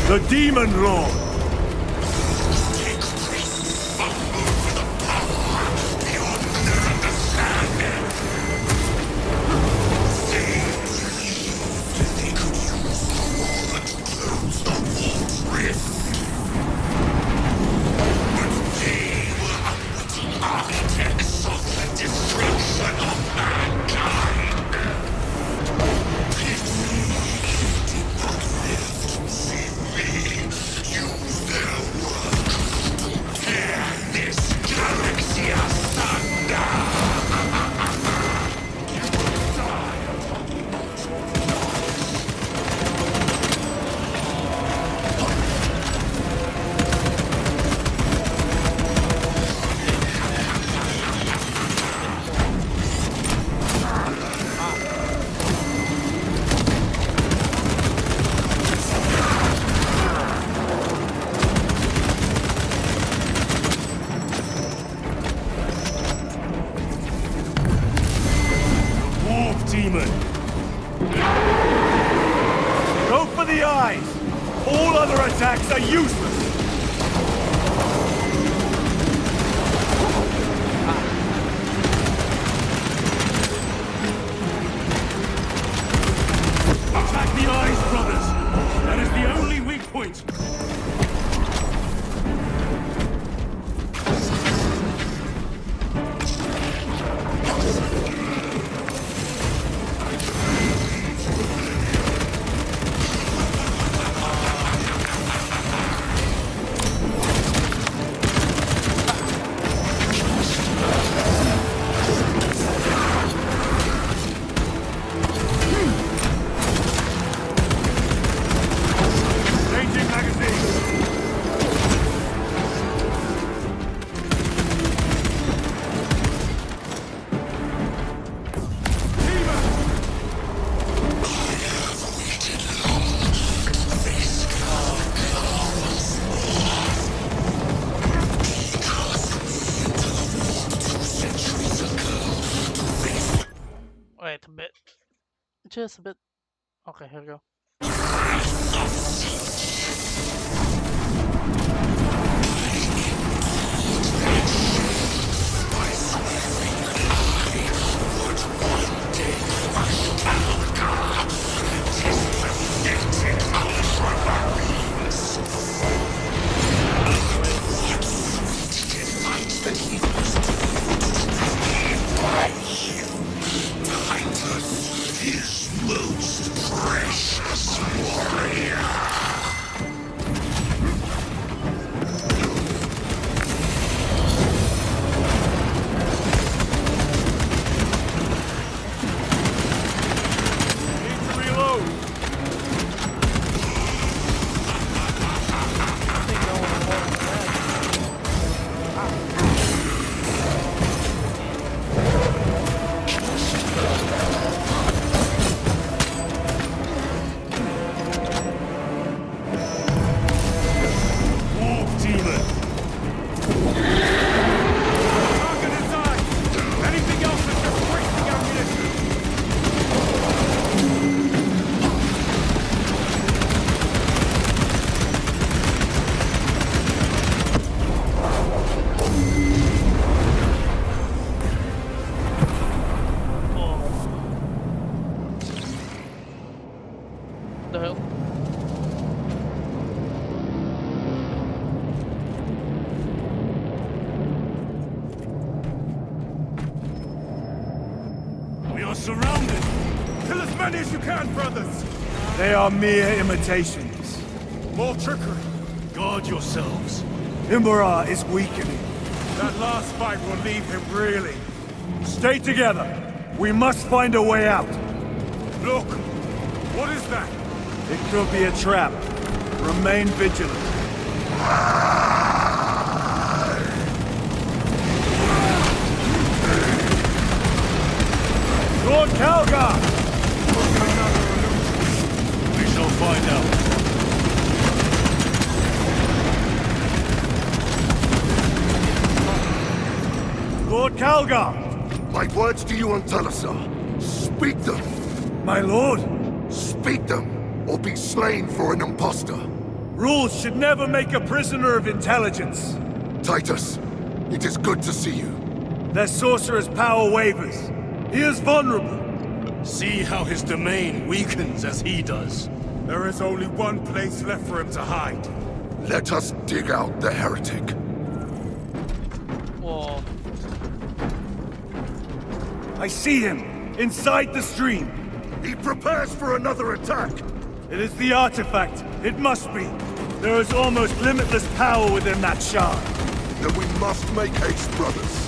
The Demon Lord! Demon! Go for the eyes! All other attacks are useless! Attack the eyes, brothers! That is the only weak point! Wait a bit. Just a bit. Okay, here we go. Titus, his most precious warrior. the hell? We are surrounded! Kill as many as you can, brothers! They are mere imitations. More trickery. Guard yourselves. Imbara is weakening. That last fight will leave him reeling. Stay together. We must find a way out. Look! What is that? It could be a trap. Remain vigilant. Lord Calgar! We shall find out. Lord Calgar! My words to you, Antalasa. Speak them. My lord? Speak them, or be slain for an impostor. Rules should never make a prisoner of intelligence. Titus, it is good to see you. Their sorcerer's power wavers. He is vulnerable. See how his domain weakens as he does. There is only one place left for him to hide. Let us dig out the heretic. Whoa. I see him, inside the stream. He prepares for another attack. It is the artifact. It must be. There is almost limitless power within that shard. Then we must make haste, brothers.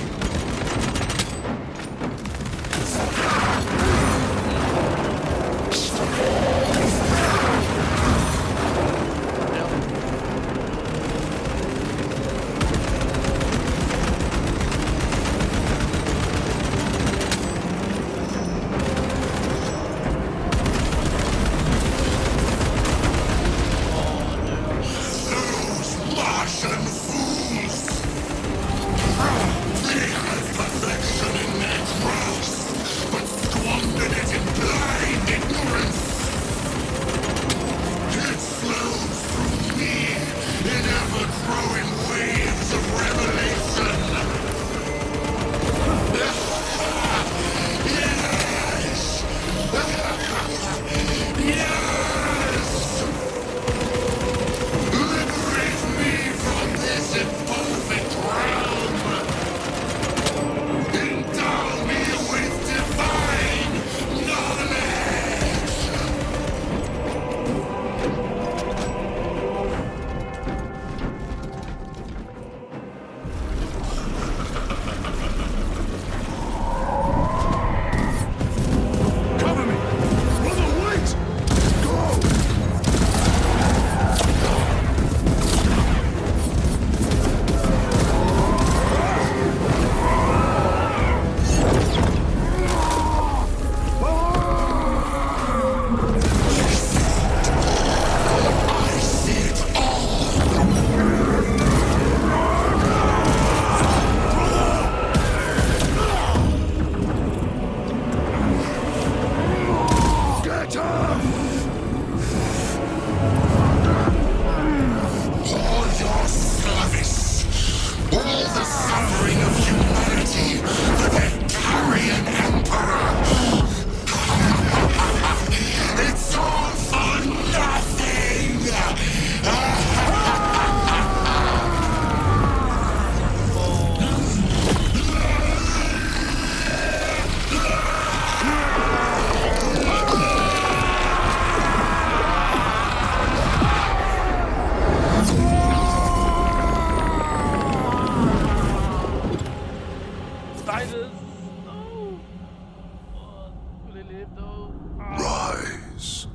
Rise,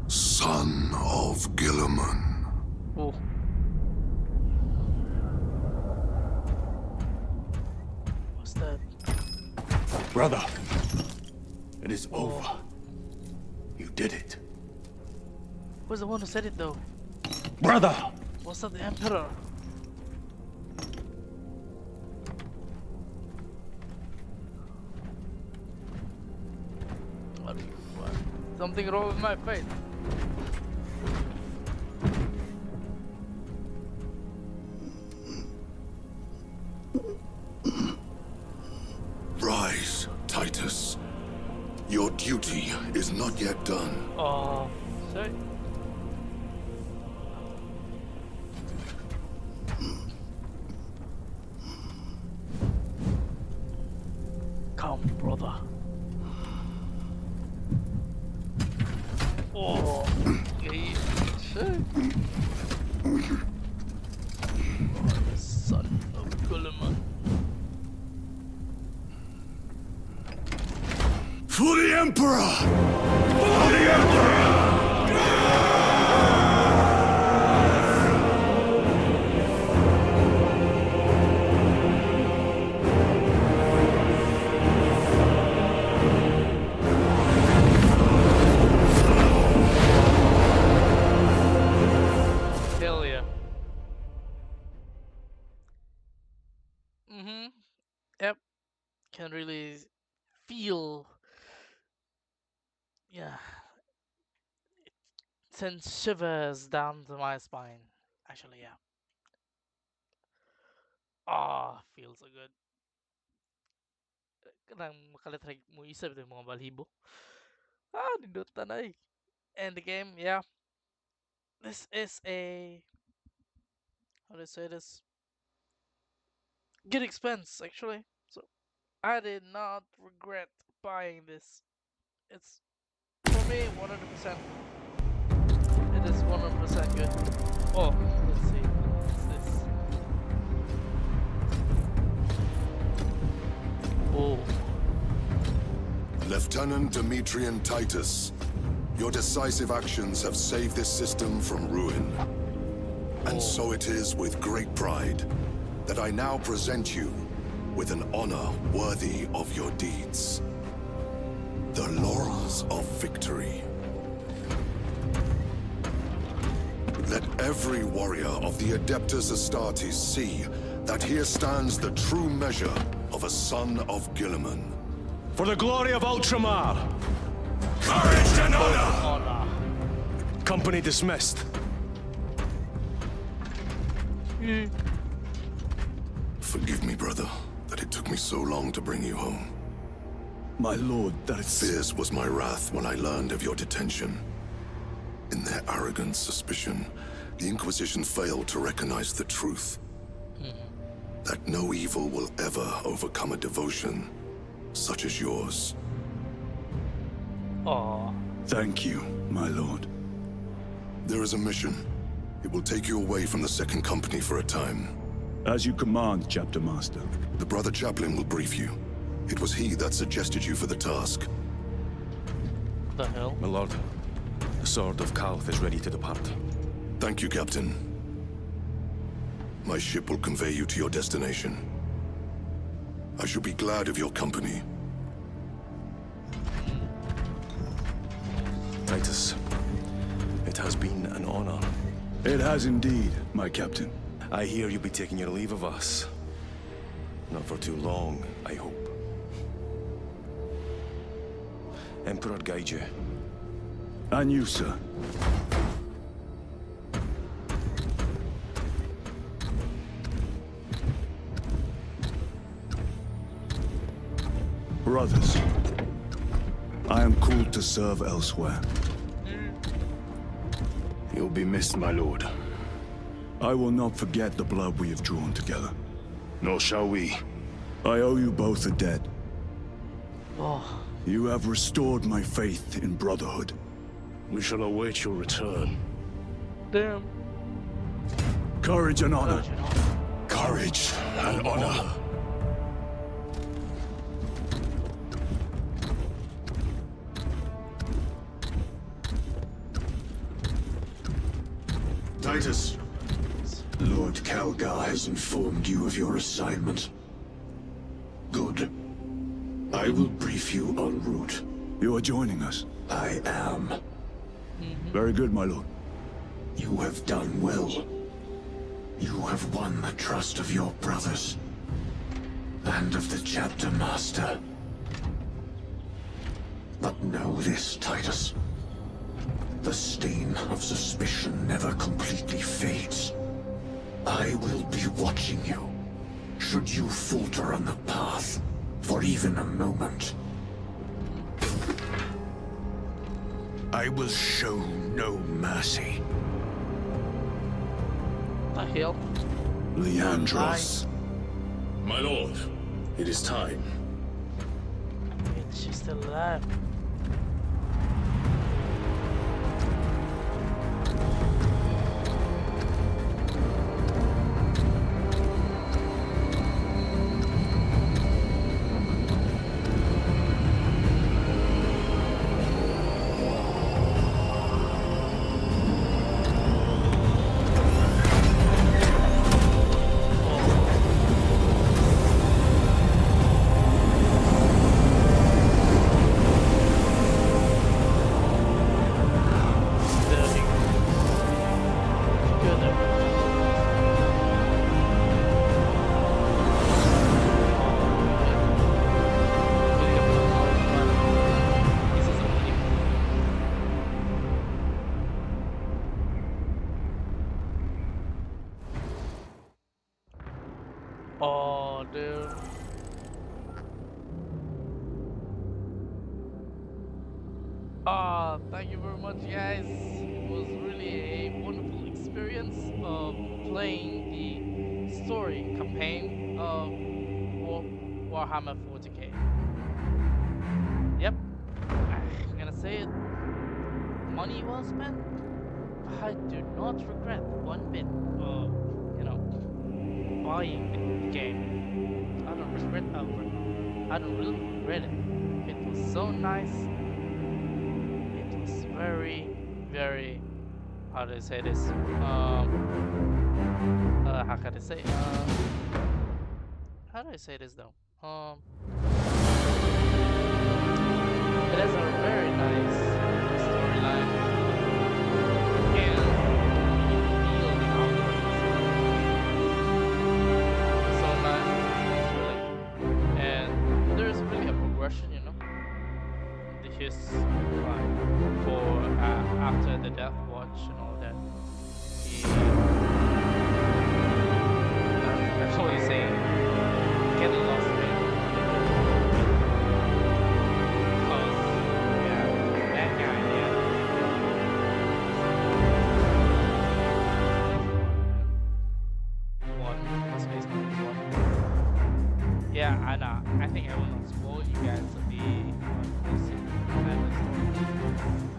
son of Gilliman. Oh. What's that? Brother, it is over. You did it. Who's the one who said it though? Brother! What's that, the Emperor? What? Something wrong with my face. Rise, Titus. Your duty is not yet done. Oh. Sorry. Come, brother. Oh, okay. Sure. Son of Gulliman. For the Emperor! For the Emperor! Hell yeah. Mm-hmm. Yep. Can really feel, yeah, it sends shivers down to my spine. Actually, yeah. Ah, feels so good. Kanang makalitry mo isip yung mga balhibo. Ah, nindutan ay. And the game, yeah. This is a, how do I say this? Good expense, actually. So I did not regret buying this. It's, for me, 100%. It is 100% good. Oh, let's see. What's this? Oh. Lieutenant Demetrian Titus, your decisive actions have saved this system from ruin. And so it is with great pride that I now present you with an honor worthy of your deeds. The laurels of victory. Let every warrior of the Adeptus Astartes see that here stands the true measure of a son of Gilliman. For the glory of Ultramar! Courage and honor! Company dismissed. Forgive me, brother, that it took me so long to bring you home. My lord, that is... Fierce was my wrath when I learned of your detention. In their arrogant suspicion, the Inquisition failed to recognize the truth. That no evil will ever overcome a devotion such as yours. Aww. Thank you, my lord. There is a mission. It will take you away from the Second Company for a time. As you command, Chapter Master. The Brother Chaplain will brief you. It was he that suggested you for the task. What the hell? My lord, the Sword of Kalth is ready to depart. Thank you, Captain. My ship will convey you to your destination. I shall be glad of your company. Titus, it has been an honor. It has indeed, my captain. I hear you'll be taking your leave of us. Not for too long, I hope. Emperor guide you. And you, sir. Brothers, I am called to serve elsewhere. You'll be missed, my lord. I will not forget the blood we have drawn together. Nor shall we. I owe you both a debt. Oh. You have restored my faith in brotherhood. We shall await your return. Damn. Courage and honor. Courage and honor. Titus. Lord Calgar has informed you of your assignment. Good. I will brief you en route. You are joining us. I am. Very good, my lord. You have done well. You have won the trust of your brothers. And of the Chapter Master. But know this, Titus. The stain of suspicion never completely fades. I will be watching you. Should you falter on the path, for even a moment. I will show no mercy. The hell? Leandros. My lord, it is time. She's still alive. Oh, dude. Thank you very much, guys. It was really a wonderful experience of playing the story campaign of Warhammer 40k. Yep, I'm gonna say it. Money well spent. I do not regret one bit of, you know, buying the game. I don't regret I don't really regret it. It was so nice. It was very, very, how do I say this? How can I say? How do I say this though? It has a very nice storyline, and you feel the outwards. So nice, really. And there's really a progression, you know. His for after the Death Watch and all that. He that's what he's saying. Getting lost in it. Because yeah, that guy, yeah. One Space Marine 1. Yeah, I know. I think I will not spoil you guys of the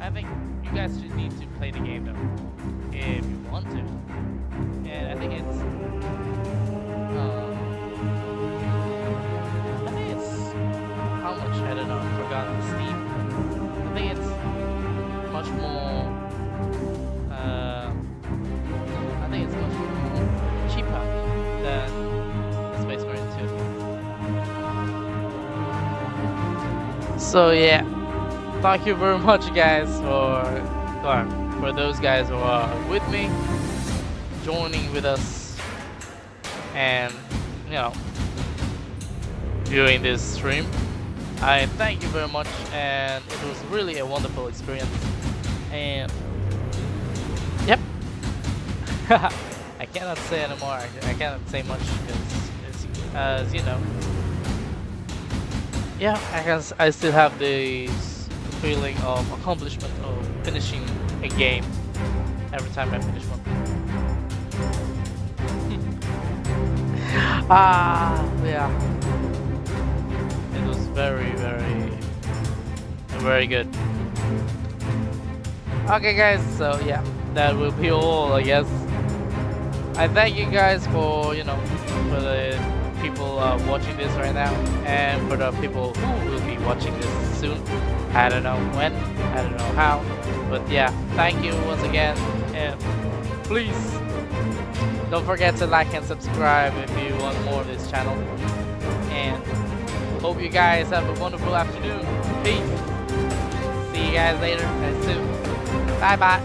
I think you guys should need to play the game though, if you want to. And I think it's, how much, I don't know, I forgot the Steam. I think it's much more, I think it's much more cheaper than the Space Marine 2. So yeah. Thank you very much, guys, for those guys who are with me, joining with us, and you know, viewing this stream. I thank you very much, and it was really a wonderful experience. And yep, I cannot say anymore. I cannot say much because, as you know, yeah, I still have this feeling of accomplishment of finishing a game every time I finish one. Yeah. It was very, very, very good. Okay, guys, so yeah, that will be all, I guess. I thank you guys for, you know, for the people watching this right now, and for the people who will be watching this soon. I don't know when, I don't know how, but yeah, thank you once again, and please don't forget to like and subscribe if you want more of this channel, and hope you guys have a wonderful afternoon. Peace. See you guys later and soon. Bye bye.